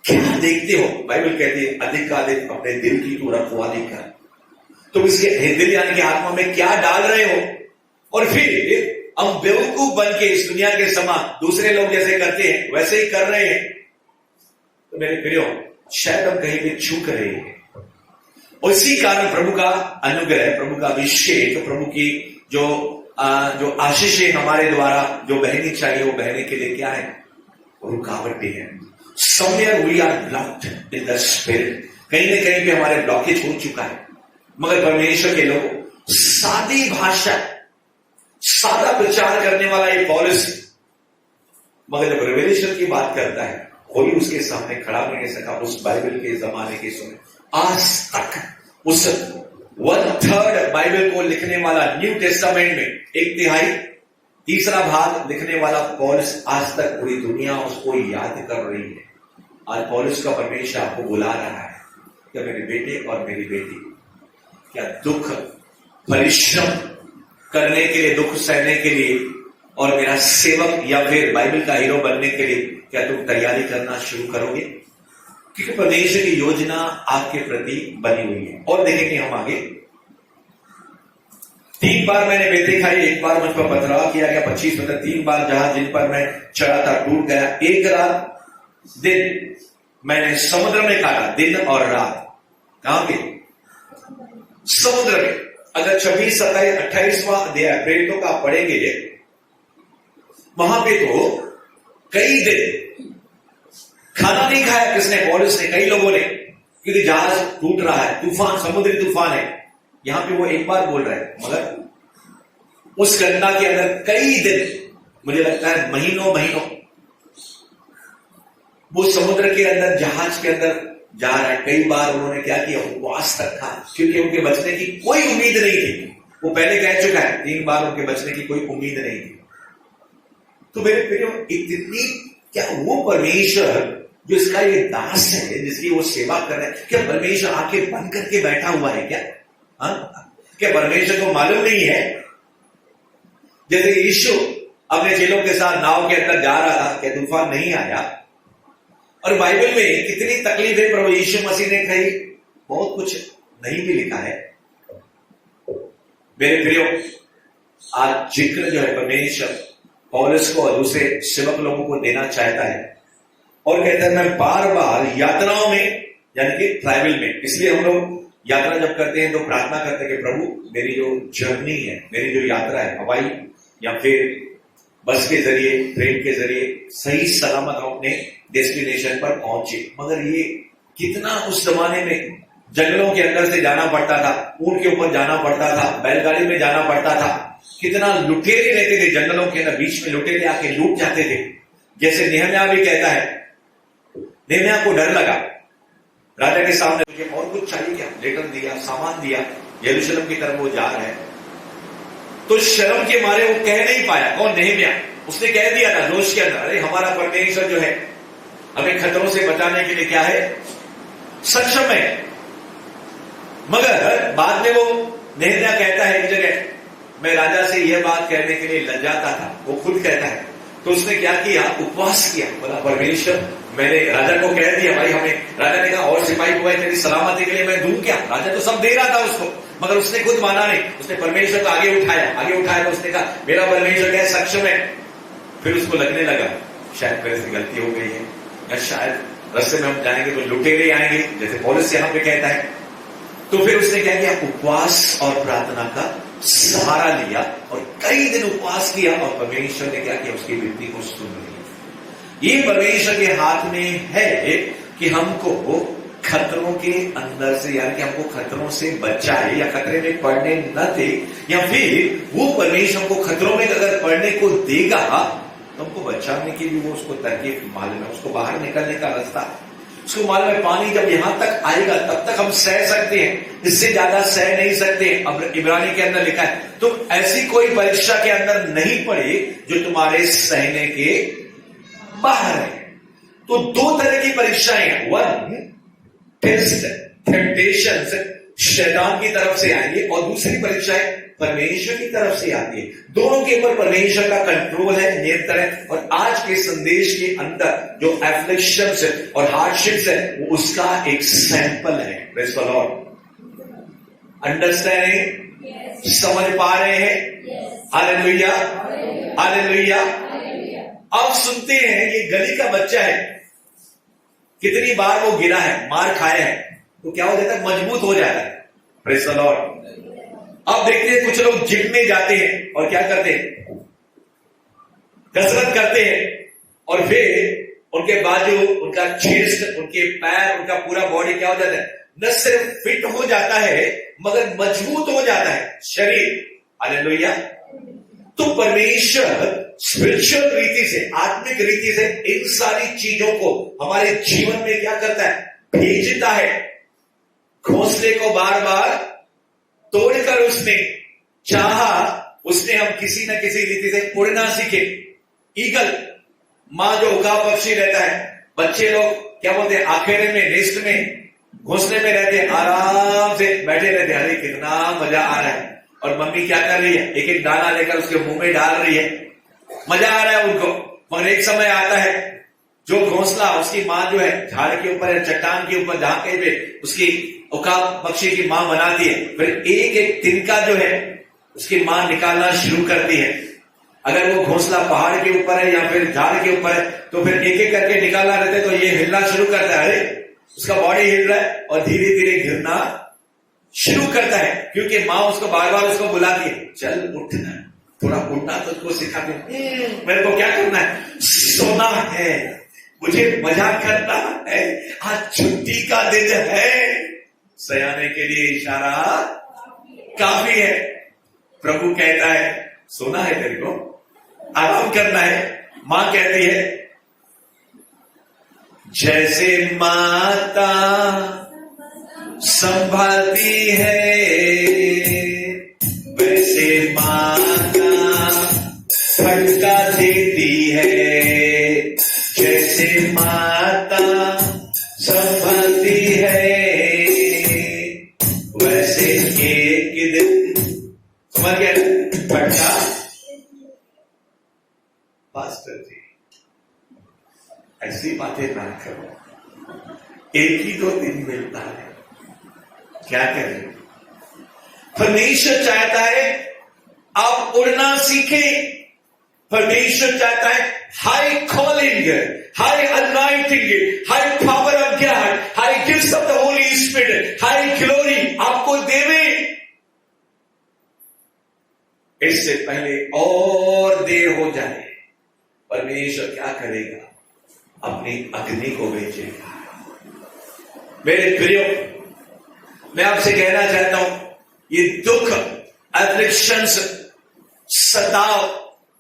क्या देखते हो? बाइबल कहती है अधिक का अधिक अपने दिल की तू रखवाली कर। तुम इसके दिल यानी कि आत्मा में क्या डाल रहे हो, और फिर हम बेवकूफ बन के इस दुनिया के समान दूसरे लोग जैसे करते हैं वैसे ही कर रहे हैं, तो मेरे प्रियो शायद हम कहीं भी चूक रहे हैं। और इसी कारण प्रभु का अनुग्रह, प्रभु का अभिषेक, प्रभु की जो आशीषें हमारे द्वारा जो बहनी चाहिए, वो बहने के लिए क्या है? रुकावटें हैं। Somewhere we are blocked in the spirit. कहीं न कहीं पे हमारे ब्लॉकेज हो चुका है। मगर परमेश्वर के लोग सादी भाषा, सादा प्रचार करने वाला ये पौलुस, मगर जब रेवलेशन की बात करता है, कोई उसके सामने खड़ा नहीं रह सका उस बाइबल के जमाने के समय। आज तक उस 1/3 बाइबल को लिखने वाला, न्यू टेस्टामेंट में 1/3 तीसरा भाग लिखने वाला पौलुस, आज तक पूरी दुनिया उसको याद कर रही है। आज पौलुस का परमेश्वर आपको बुला रहा है, क्या मेरे बेटे और मेरी बेटी, क्या दुख परिश्रम करने के लिए, दुख सहने के लिए, और मेरा सेवक या फिर बाइबल का हीरो बनने के लिए क्या तुम तैयारी करना शुरू करोगे? क्योंकि परमेश्वर की योजना आपके प्रति बनी हुई है। और देखेंगे हम आगे, 3 बार मैंने बेटे खाई, 1 बार मुझ पर पथराव किया गया। 25 मतलब 3 बार जहाज जिन पर मैं चढ़ा था टूट गया। 1 रात दिन मैंने समुद्र में काटा, दिन और रात। कहां पे? समुद्र में। अगर 26, 27, 28वां अध्याय प्रेरितों का पढ़ेंगे, वहां पे तो कई दिन खाना नहीं खाया किसने? पौलुस ने, कई लोगों ने। क्योंकि जहाज टूट रहा है, तूफान, समुद्री तूफान है। यहां पे वो एक बार बोल रहे हैं, मगर उस घटना के अंदर कई दिन, मुझे लगता है महीनों महीनों, वो समुद्र के अंदर, जहाज के अंदर जा रहा है। कई बार उन्होंने क्या किया, उपवास रखा, क्योंकि उनके बचने की कोई उम्मीद नहीं थी। वो पहले कह चुका है 3 बार उनके बचने की कोई उम्मीद नहीं थी। तो मेरे प्रियो, इतनी क्या वो परमेश्वर जो इसका ये दास है, जिसकी वो सेवा कर रहा है, क्या परमेश्वर आंखें बंद करके बैठा हुआ है क्या? क्या परमेश्वर को मालूम नहीं है? जैसे यीशु अपने चेलों के साथ नाव के अंदर जा रहा था, क्या तूफान नहीं आया? और बाइबल में कितनी तकलीफें प्रभु यीशु मसीह ने कही, बहुत कुछ नहीं भी लिखा है। मेरे प्रियो, आज जिक्र जो है परमेश्वर पौलुस को और दूसरे सेवक लोगों को देना चाहता है, और कहता है मैं बार बार यात्राओं में, यानी कि ट्रैवल में, इसलिए हम लोग यात्रा जब करते हैं तो प्रार्थना करते हैं कि प्रभु मेरी जो जर्नी है, मेरी जो यात्रा है, हवाई या फिर बस के जरिए, ट्रेन के जरिए, सही सलामत हम अपने डेस्टिनेशन पर पहुंचे। मगर ये कितना उस जमाने में जंगलों के अंदर से जाना पड़ता था, ऊंट के ऊपर जाना पड़ता था, बैलगाड़ी में जाना पड़ता था। कितना लुटेरे रहते थे जंगलों के अंदर, बीच में लुटेरे आके लूट जाते थे। जैसे नेहम्याह भी कहता है, नेहम्याह को डर लगा, राजा के सामने मुझे और कुछ चाहिए क्या? लेटर दिया, सामान दिया, यरूशलेम की तरफ वो जा रहे हैं। तो शर्म के मारे वो कह नहीं पाया। कौन? नेहम्याह। उसने कह दिया था जोश के अंदर, अरे हमारा परमेश्वर जो है हमें खतरों से बचाने के लिए क्या है, सक्षम है। मगर बाद में वो नेहम्याह कहता है एक जगह, मैं राजा से यह बात कहने के लिए लज्जाता था, वो खुद कहता है। तो उसने क्या किया, उपवास किया, बोला परमेश्वर मैंने राजा को कह दिया भाई हमें, राजा ने कहा और सिपाही हुआ तेरी सलामती के लिए मैं दूं क्या? राजा तो सब दे रहा था उसको, मगर उसने खुद माना नहीं। उसने परमेश्वर को आगे उठाया तो उसने कहा मेरा परमेश्वर क्या सक्षम है। फिर उसको लगने लगा शायद मेरे से गलती हो गई है, या शायद रास्ते में हम जाएंगे तो लुटेरे आएंगे, जैसे पौलुस यहां पे कहता है। तो फिर उसने क्या किया, उपवास और प्रार्थना का सहारा लिया और कई दिन उपवास किया, और परमेश्वर ने क्या किया, उसकी विनती को सुन लिया। ये परमेश्वर के हाथ में है कि हमको खतरों के अंदर से, यानी कि हमको खतरों से बचाए, या खतरे में पड़ने न दे, या फिर वो परमेश्वर को खतरों में अगर पड़ने को देगा तो हमको बचाने के लिए वो उसको तरकीब मालूम है, उसको बाहर निकलने का रास्ता उसको मालूम है। पानी जब यहां तक आएगा तब तक हम सह सकते हैं, इससे ज्यादा सह नहीं सकते। अब इब्रानी के अंदर लिखा है तुम ऐसी कोई परीक्षा के अंदर नहीं पड़े जो तुम्हारे सहने के बाहर है। तो 2 तरह की परीक्षाएं हैं, 1 टेस्ट, टेम्पटेशंस शैतान की तरफ से आएंगे, और दूसरी परीक्षाएं परमेश्वर की तरफ से आती है। दोनों के ऊपर परमेश्वर का कंट्रोल है, नियंत्रण है। और आज के संदेश के अंदर जो एफ्लिक्शंस और हार्डशिप्स है वो उसका एक सैंपल है। Praise the Lord. अंडरस्टैंडिंग? समझ पा रहे हैं? Hallelujah, hallelujah. अब सुनते हैं, ये गली का बच्चा है, कितनी बार वो गिरा है, मार खाया है, तो क्या हो जाता है, मजबूत हो जाता है। Praise the Lord. अब देखते हैं कुछ लोग जिम में जाते हैं और क्या करते हैं, कसरत करते हैं, और फिर उनके बाजू, उनका चेस्ट, उनके पैर, उनका पूरा बॉडी क्या हो जाता है, न सिर्फ फिट हो जाता है मगर मजबूत हो जाता है शरीर। हालेलुया। तो परमेश्वर स्पिरिचुअल रीति से, आत्मिक रीति से इन सारी चीजों को हमारे जीवन में क्या करता है, भेजता है। घोंसले को बार बार तोड़कर उसने चाहा, उसने हम किसी न किसी रीति से उड़ना सीखे। ईगल, मां जो उकाब पक्षी रहता है, बच्चे लोग क्या बोलते हैं, आखेरे में, नेस्ट में, घोंसले में रहते हैं, आराम से बैठे रहते हैं, अरे कितना मजा आ रहा है। और मम्मी क्या कर रही है, एक एक दाना लेकर उसके मुंह में डाल रही है, मजा आ रहा है उनको। मगर एक समय आता है जो घोंसला उसकी मां जो है झाड़ के ऊपर है, चट्टान के ऊपर, जहां कहीं पे उसकी उकाब पक्षी की मां बनाती है, फिर एक एक तिनका जो है उसकी मां निकालना शुरू करती है। अगर वो घोंसला पहाड़ के ऊपर है या फिर झाड़ के ऊपर है तो फिर एक एक करके निकालना रहता है, तो ये हिलना शुरू करता है, अरे उसका बॉडी हिल रहा है, और धीरे धीरे गिरना शुरू करता है, क्योंकि मां उसको बार बार उसको बुलाती है, चल उठना, थोड़ा उठना तो उसको सिखाती है, मेरे को क्या करना है, सोना है, मुझे मजाक करना है, आज छुट्टी का दिन है। सयाने के लिए इशारा काफी है। प्रभु कहता है सोना है तेरे को, आराम करना है। मां कहती है जैसे माता संभालती है वैसे माता फटका देती है। जैसे माता संभालती है वैसे एक दिन समझ गया फटका। पास्टर जी ऐसी बातें ना करो, एक ही 2 दिन मिलता है, क्या करें। परमेश्वर चाहता है आप उड़ना सीखें। परमेश्वर चाहता है high calling, high anointing, high power of God, high gifts of the Holi spirit, high glory आपको देवे। इससे पहले और देर हो जाए परमेश्वर क्या करेगा, अपनी अग्नि को बेचेगा। मेरे प्रियो, मैं आपसे कहना चाहता हूं, ये दुख, अफलिक्शंस, सताव,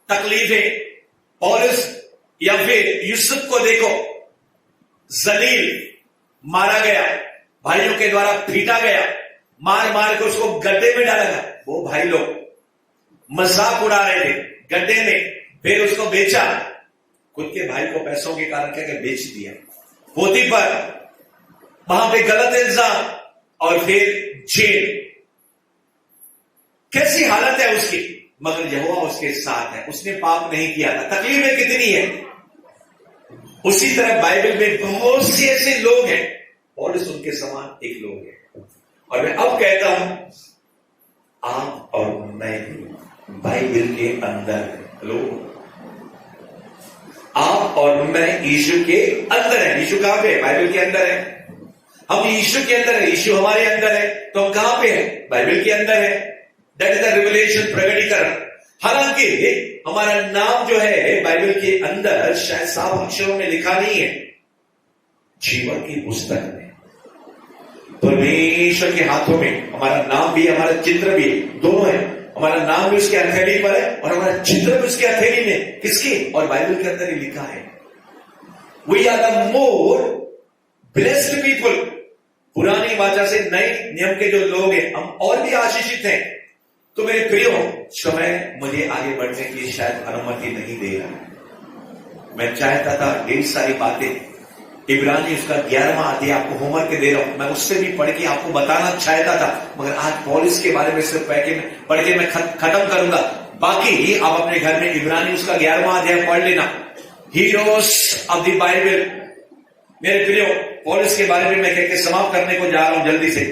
तकलीफें, पौलुस या फिर यूसुफ को देखो, जलील मारा गया, भाइयों के द्वारा पीटा गया, मार मार के उसको गड्ढे में डाला गया। वो भाई लोग मजाक उड़ा रहे थे गड्ढे में, फिर उसको बेचा, खुद के भाई को पैसों के कारण क्या बेच दिया। पोती पर वहां पे गलत इल्जाम और फिर जेल। कैसी हालत है उसकी, मगर यहोवा उसके साथ है, उसने पाप नहीं किया था। तकलीफें कितनी है। उसी तरह बाइबल में बहुत से ऐसे लोग हैं और उनके समान एक लोग है। और मैं अब कहता हूं आप और मैं बाइबल के अंदर लोग, आप और मैं यीशु के अंदर है। यीशु कहां पे है, बाइबल के अंदर है। हम यीशु के अंदर है, यीशु हमारे अंदर है, तो हम कहां पे है, बाइबल के अंदर है। दैट इज द रिवलेशन, प्रकटीकरण। हालांकि हमारा नाम जो है बाइबल के अंदर शायद साफ अक्षरों में लिखा नहीं है, जीवन की पुस्तक में परमेश्वर के हाथों में हमारा नाम भी, हमारा चित्र भी, दोनों है। हमारा नाम भी उसके हथेली पर है और हमारा चित्र भी उसके हथेली में। किसके, और बाइबल के अंदर ही लिखा है we are the more blessed people. पुरानी वाचा से नए नियम के जो लोग हैं, हम और भी आशीषित हैं। तो मेरे प्रियो, समय मुझे आगे बढ़ने की शायद अनुमति नहीं दे रहा। मैं चाहता था ढेर सारी बातें, इब्रानी उसका 11वां अध्याय आपको होमवर्क दे रहा हूं, मैं उससे भी पढ़ के आपको बताना चाहता था, मगर आज पौलुस के बारे में सिर्फ पढ़ के मैं खत्म करूंगा। बाकी आप अपने घर में इब्रानी उसका 11वां अध्याय पढ़ लेना। Heroes of the Bible. मेरे प्रियो, पौलुस के बारे में मैं कहकर समाप्त करने को जा रहा हूं जल्दी से।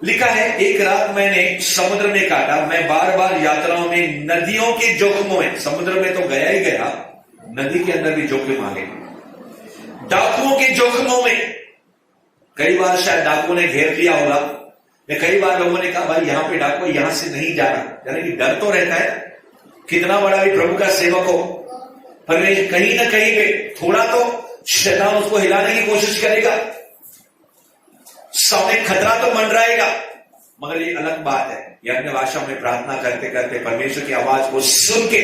लिखा है, एक रात मैंने समुद्र में काटा, मैं बार बार यात्राओं में नदियों के जोखिमों में, समुद्र में तो गया ही गया, नदी के अंदर भी जोखिम आ गए, डाकुओं के जोखिमों में। कई बार शायद डाकुओं ने घेर लिया होगा, या कई बार लोगों ने कहा भाई यहां पे डाकू, यहां से नहीं जाना, यानी कि डर तो रहता है। कितना बड़ा भी प्रभु का सेवक हो, पर कहीं ना कहीं पे थोड़ा तो शैतान उसको हिलाने की कोशिश करेगा, सामने खतरा तो मंडराएगा। मगर ये अलग बात है, ये अपने भाषा में प्रार्थना करते करते परमेश्वर की आवाज को सुन के,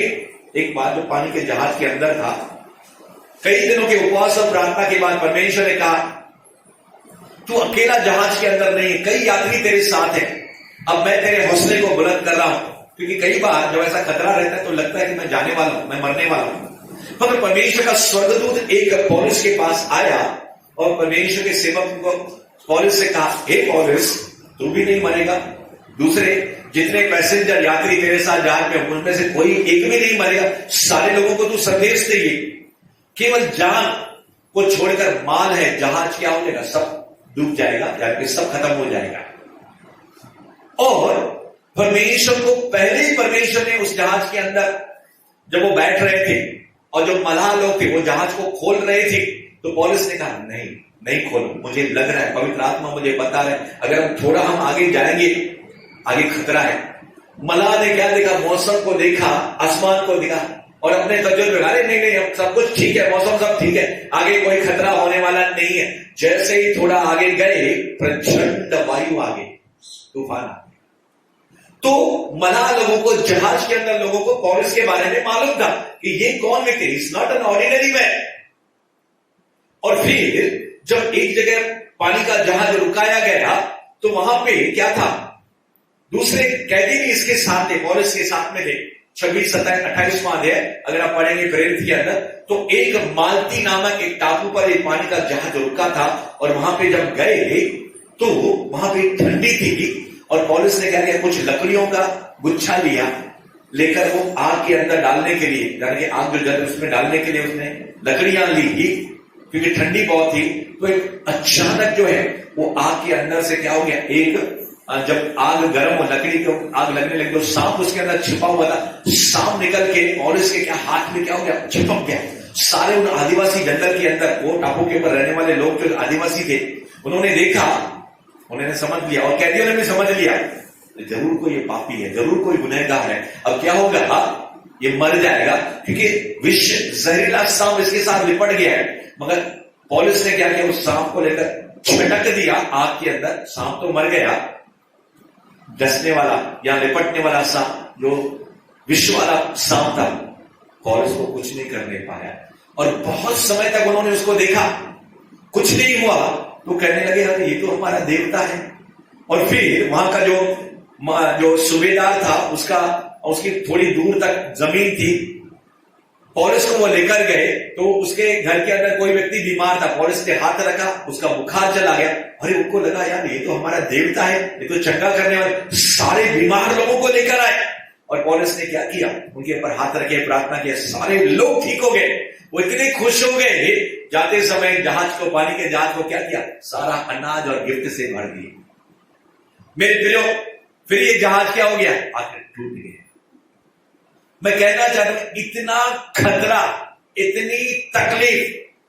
एक बार जो पानी के जहाज के अंदर था, कई दिनों के उपवास और प्रार्थना के बाद परमेश्वर ने कहा तू अकेला जहाज के अंदर नहीं, कई यात्री तेरे साथ हैं। अब मैं तेरे हौसले को बुलंद कर रहा हूं, क्योंकि कई बार जब ऐसा खतरा रहता है तो लगता है कि मैं जाने वाला हूं, मैं मरने वाला हूं। मगर परमेश्वर का स्वर्गदूत एक पौलुस के पास आया और परमेश्वर के सेवक को पौलुस से कहा, हे पौलुस, तू भी नहीं मरेगा, दूसरे जितने पैसेंजर यात्री तेरे साथ जहाज में उनमें से कोई एक भी नहीं मरेगा, सारे लोगों को तू संदेश दे, केवल जान को छोड़कर माल है, जहाज क्या हो जाएगा, सब डूब जाएगा, यानी सब खत्म हो जाएगा। और परमेश्वर को पहले ही परमेश्वर ने उस जहाज के अंदर जब वो बैठ रहे थे और जो मलाह लोग थे वो जहाज को खोल रहे थे, तो पौलुस ने कहा नहीं खोलो, मुझे लग रहा है, पवित्र आत्मा मुझे बता रहा है, अगर हम थोड़ा हम आगे जाएंगे, आगे खतरा है। मलाह ने क्या देखा, मौसम को देखा, आसमान को देखा, और अपने तजुर्बे में, अरे नहीं नहीं अब सब कुछ ठीक है, मौसम सब ठीक है, आगे कोई खतरा होने वाला नहीं है। जैसे ही थोड़ा आगे गए, प्रचंड वायु आ गई, तूफान आ गया। तो मलाह लोगों को, जहाज के अंदर लोगों को पौलुस के बारे में मालूम था कि ये कौन व्यक्ति, is not an ordinary man. और फिर जब एक जगह पानी का जहाज रुकाया गया तो वहां पे क्या था, दूसरे कैदी भी इसके साथ थे, पौलुस के साथ में थे। 26-27-28वां अध्याय अगर आप पढ़ेंगे प्रेरित के अंदर, तो एक माल्ती नामक एक टापू पर एक पानी का जहाज रुका था, और वहां पे जब गए तो वहां पे ठंडी थी, और पौलुस ने क्या किया, कुछ लकड़ियों का गुच्छा लिया, लेकर वो आग के अंदर डालने के लिए, यानी कि आग जो जल उसमें डालने के लिए उसने लकड़ियां ली, क्योंकि ठंडी बहुत थी। तो एक अचानक जो है वो आग के अंदर से क्या हो गया, एक जब आग गर्म हो, लकड़ी को आग लगने लगी, तो सांप उसके अंदर छिपा हुआ था, सांप निकल के पौलुस के क्या हाथ में क्या हो गया, चिपक गया। सारे उन आदिवासी जंगल के अंदर, वो टापू के ऊपर रहने वाले लोग जो आदिवासी थे, उन्होंने देखा, उन्होंने समझ लिया, और कैदियों ने भी समझ लिया जरूर कोई ये पापी है, जरूर कोई गुनहगार है, अब क्या होगा, ये मर जाएगा, क्योंकि विष जहरीला सांप इसके साथ लिपट गया है। मगर पौलुस ने क्या किया, उस सांप को लेकर छिटक दिया आग के अंदर, सांप तो मर गया, डसने वाला या लिपटने वाला सांप, जो विष वाला सांप था, पौलुस को कुछ नहीं करने पाया। और बहुत समय तक उन्होंने उसको देखा, कुछ नहीं हुआ, तो कहने लगे अरे ये तो हमारा देवता है। और फिर वहां का जो सूबेदार था, उसकी थोड़ी दूर तक जमीन थी, पौलुस को वो लेकर गए, तो उसके घर के अंदर कोई व्यक्ति बीमार था, पौलुस ने हाथ रखा, उसका बुखार चला गया। अरे उनको लगा यार ये तो हमारा देवता है, ये तो चंगा करने वाले, सारे बीमार लोगों को लेकर आए। और पौलुस ने क्या किया, उनके ऊपर हाथ रखे, प्रार्थना किया, सारे लोग ठीक हो गए। वो इतने खुश हो गए, जाते समय जहाज को, पानी के जहाज को क्या किया, सारा अनाज और गिफ्ट से भर दिए। मेरे प्रियो, फिर ये जहाज क्या हो गया, आखिर टूट गया। मैं कहना चाहता हूं, इतना खतरा, इतनी तकलीफ,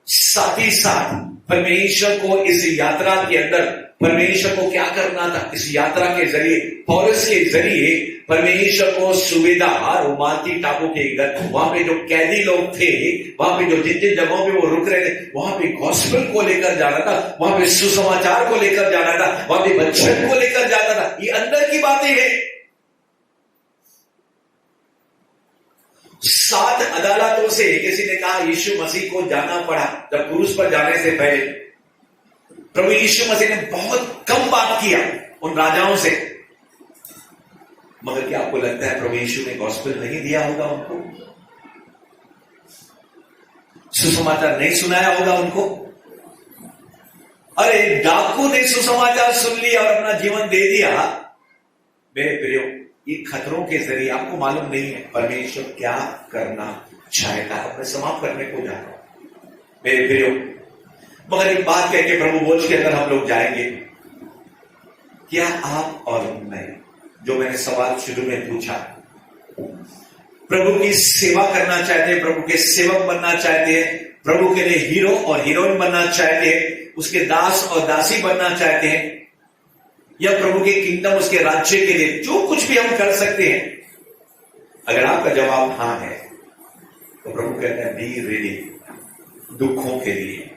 साथ ही साथ परमेश्वर को इस यात्रा के अंदर, परमेश्वर को क्या करना था, इस यात्रा के जरिए, पौलुस के जरिए परमेश्वर को सुबेदार, वो माल्ती टापू के घर, वहां पे जो कैदी लोग थे, वहां पे जो जिन जिन जगहों पे वो रुक रहे थे, वहां पे गॉस्पेल को लेकर जाना था, वहां पे सुसमाचार को लेकर जाना था, वहां पे वचन को लेकर जाना था। ये अंदर की बातें हैं। 7 अदालतों से किसी ने कहा यीशु मसीह को जाना पड़ा, जब क्रूस पर जाने से पहले प्रभु यीशु मसीह ने बहुत कम बात किया उन राजाओं से। मगर क्या आपको लगता है प्रभु यीशु ने गॉस्पेल नहीं दिया होगा उनको, सुसमाचार नहीं सुनाया होगा उनको? अरे डाकू ने सुसमाचार सुन लिया और अपना जीवन दे दिया। मेरे प्रियो, ये खतरों के जरिए आपको मालूम नहीं है परमेश्वर क्या करना चाहेगा। अपने समाप्त करने को जा रहा हूं मेरे प्रियो, मगर एक बात कह के प्रभु बोझ के अंदर हम लोग जाएंगे। क्या आप और मैं, जो मैंने सवाल शुरू में पूछा, प्रभु की सेवा करना चाहते हैं, प्रभु के सेवक बनना चाहते हैं, प्रभु के लिए हीरो और हीरोइन बनना चाहते हैं, उसके दास और दासी बनना चाहते हैं, या प्रभु के किंगडम, उसके राज्य के लिए जो कुछ भी हम कर सकते हैं? अगर आपका जवाब हां है तो प्रभु कहते हैं बी रेडी, दुखों के लिए,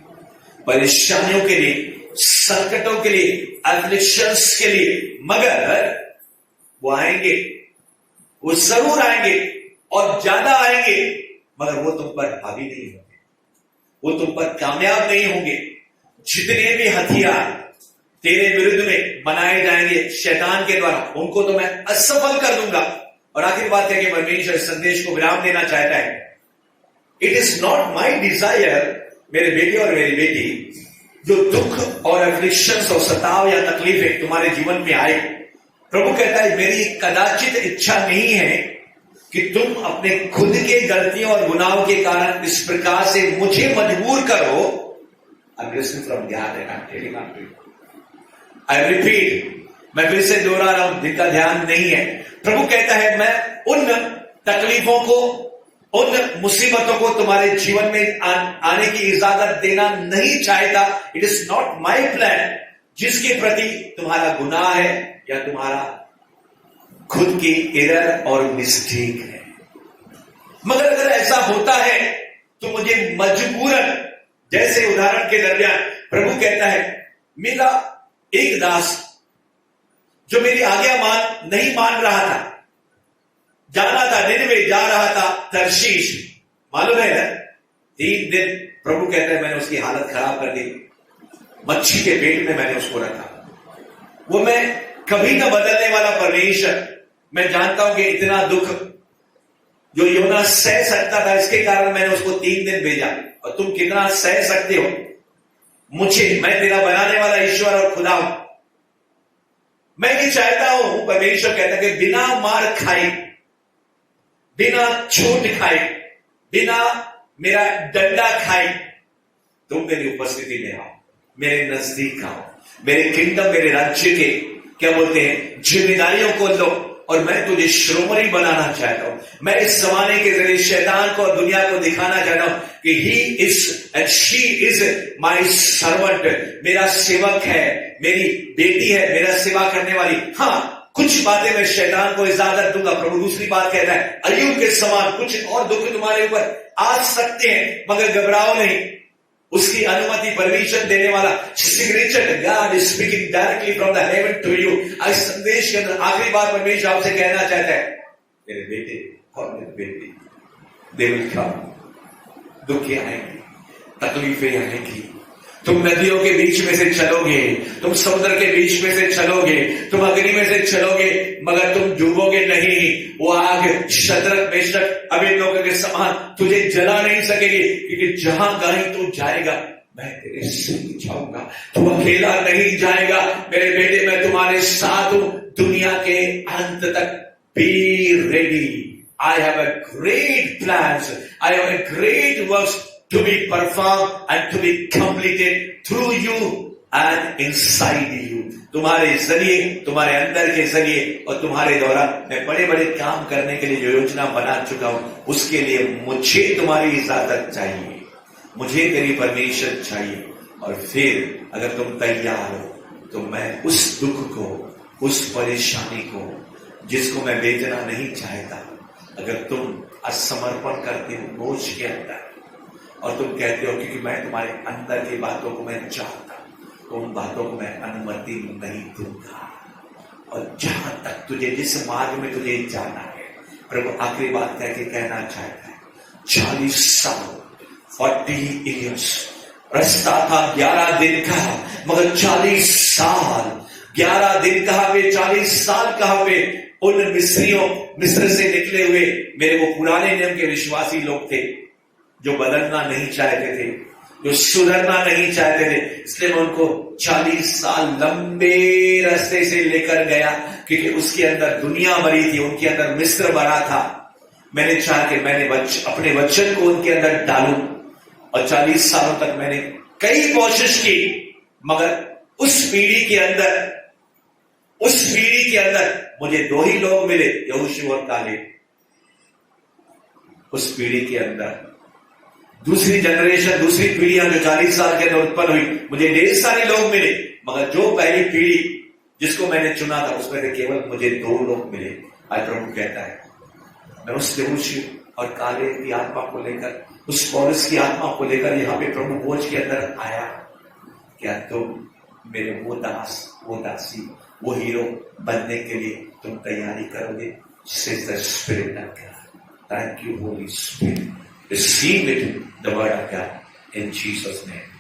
परेशानियों के लिए, संकटों के लिए, अफलिक्शंस के लिए। मगर वो आएंगे, वो जरूर आएंगे और ज्यादा आएंगे, मगर वो तुम पर हावी नहीं होंगे, वो तुम पर कामयाब नहीं होंगे। जितने भी हथियार तेरे विरुद्ध में बनाए जाएंगे शैतान के द्वारा, उनको तो मैं असफल कर दूंगा। और आखिर बात है कि परमेश्वर इस संदेश को विराम देना चाहता है। It is not my desire, मेरे बेटे और मेरी बेटी, जो दुख और अफलिक्शंस और सताव या तकलीफें तुम्हारे जीवन में आए, प्रभु कहता है मेरी कदाचित इच्छा नहीं है कि तुम अपने खुद के गलतियों और गुनाहों के कारण इस प्रकार से मुझे मजबूर करो। आई रिपीट, मैं फिर से दोहरा रहा हूं, जिनका ध्यान नहीं है। प्रभु कहता है मैं उन तकलीफों को, उन मुसीबतों को तुम्हारे जीवन में आने की इजाजत देना नहीं चाहता। It is not my plan, जिसके प्रति तुम्हारा गुनाह है या तुम्हारा खुद की एरर और मिस्टेक है। मगर अगर ऐसा होता है तो मुझे मजबूरन, जैसे उदाहरण के दरमियान प्रभु कहता है, मेरा एक दास जो मेरी आज्ञा नहीं मान रहा था, जाना था निनवे, जा रहा था तर्शीश, मालूम है ना, 3 दिन प्रभु कहता है मैंने उसकी हालत खराब कर दी, मच्छी के पेट में मैंने उसको रखा। वो मैं कभी ना बदलने वाला परमेश्वर, मैं जानता हूं कि इतना दुख जो योना सह सकता था, इसके कारण मैंने उसको 3 दिन भेजा। और तुम कितना सह सकते हो मुझे, मैं तेरा बनाने वाला ईश्वर और खुदा हूं। मैं ये चाहता हूं, परमेश्वर कहता है कि बिना मार खाए, बिना चोट खाए, बिना मेरा डंडा खाए, तुम मेरी उपस्थिति में आओ, मेरे नजदीक आओ, मेरे किंगडम, मेरे राज्य के क्या बोलते हैं जिम्मेदारियों को लो, और मैं तुझे श्रोमणी बनाना चाहता हूं। मैं इस जमाने के जरिए शैतान को और दुनिया को दिखाना चाहता हूं कि he is and she is my servant, मेरा सेवक है, मेरी बेटी है, मेरा सेवा करने वाली। हाँ, कुछ बातें मैं शैतान को इजाजत दूंगा। प्रभु दूसरी बात कहता है, अय्यूब के समान कुछ और दुख तुम्हारे ऊपर आ सकते हैं, मगर घबराओ नहीं, उसकी अनुमति परमिशन देने वाला signature God is speaking directly from the heaven to you. आज संदेश के अंदर आखिरी बात परमेश्वर आपसे कहना चाहता है, मेरे बेटे और मेरे बेटी, दे विल कम, दुख आएंगे, तकलीफें आएंगी, तुम नदियों के बीच में से चलोगे, तुम समुद्र के बीच में से चलोगे, तुम अग्नि में से चलोगे, मगर तुम डूबोगे नहीं। वो आग शद्रक मेशक अबेदनगो के समान तुझे जला नहीं सकेगी, क्योंकि जहां कहीं तू जाएगा मैं तेरे संग जाऊंगा, तू अकेला नहीं जाएगा। मेरे बेटे, मैं तुम्हारे साथ हूं दुनिया के अंत तक। Be ready, I have a great plans, I have a great works to be performed and to be completed through you and inside you। तुम्हारे जरिए, तुम्हारे अंदर के जरिए और तुम्हारे द्वारा मैं बड़े बड़े काम करने के लिए जो योजना बना चुका हूं, उसके लिए मुझे तुम्हारी इजाजत चाहिए, मुझे तेरी परमिशन चाहिए। और फिर अगर तुम तैयार हो तो मैं उस दुख को, उस परेशानी को, जिसको मैं बेचना नहीं चाहता, अगर तुम असमर्पण करते हो बोझ के अंदर, और तुम कहते हो क्योंकि मैं तुम्हारे अंदर की बातों को मैं चाहता हूं, तो उन बातों को मैं अनुमति नहीं दूंगा। और जहां तक तुझे, जिस मार्ग में तुझे जाना है, प्रभु आखिरी बात कह के कहना चाहता है, 40 साल 40 ईयर्स रास्ता था 11 दिन का, मगर 40 साल 11 दिन कहां पे, 40 साल कहां पे? उन मिस्र से निकले हुए मेरे वो पुराने नियम के विश्वासी लोग थे, जो बदलना नहीं चाहते थे, जो सुधरना नहीं चाहते थे। इसलिए मैं उनको 40 साल लंबे रास्ते से लेकर गया, क्योंकि उसके अंदर दुनिया भरी थी, उनके अंदर मिस्र भरा था। मैंने चाहा कि मैंने अपने वचन को उनके अंदर डालूं, और 40 सालों तक मैंने कई कोशिश की, मगर उस पीढ़ी के अंदर मुझे 2 ही लोग मिले, यहोशू और कालेब। उस पीढ़ी के अंदर दूसरी जनरेशन, दूसरी पीढ़ियां जो 40 साल के अंदर उत्पन्न हुई, मुझे ढेर सारे लोग मिले, मगर जो पहली पीढ़ी जिसको मैंने चुना था, उसमें से केवल मुझे 2 लोग मिले। आज प्रभु कहता है, मैं उस यहोशू और कालेब की आत्मा को लेकर, उस पौलुस की आत्मा को लेकर यहां पे प्रभु बोझ के अंदर आया। क्या तुम मेरे वो दास, वो दासी, वो हीरो बनने के लिए तुम तैयारी करोगे? Says the Spirit of God. Thank you, Holy Spirit. Receive it, the word of God, in Jesus' name.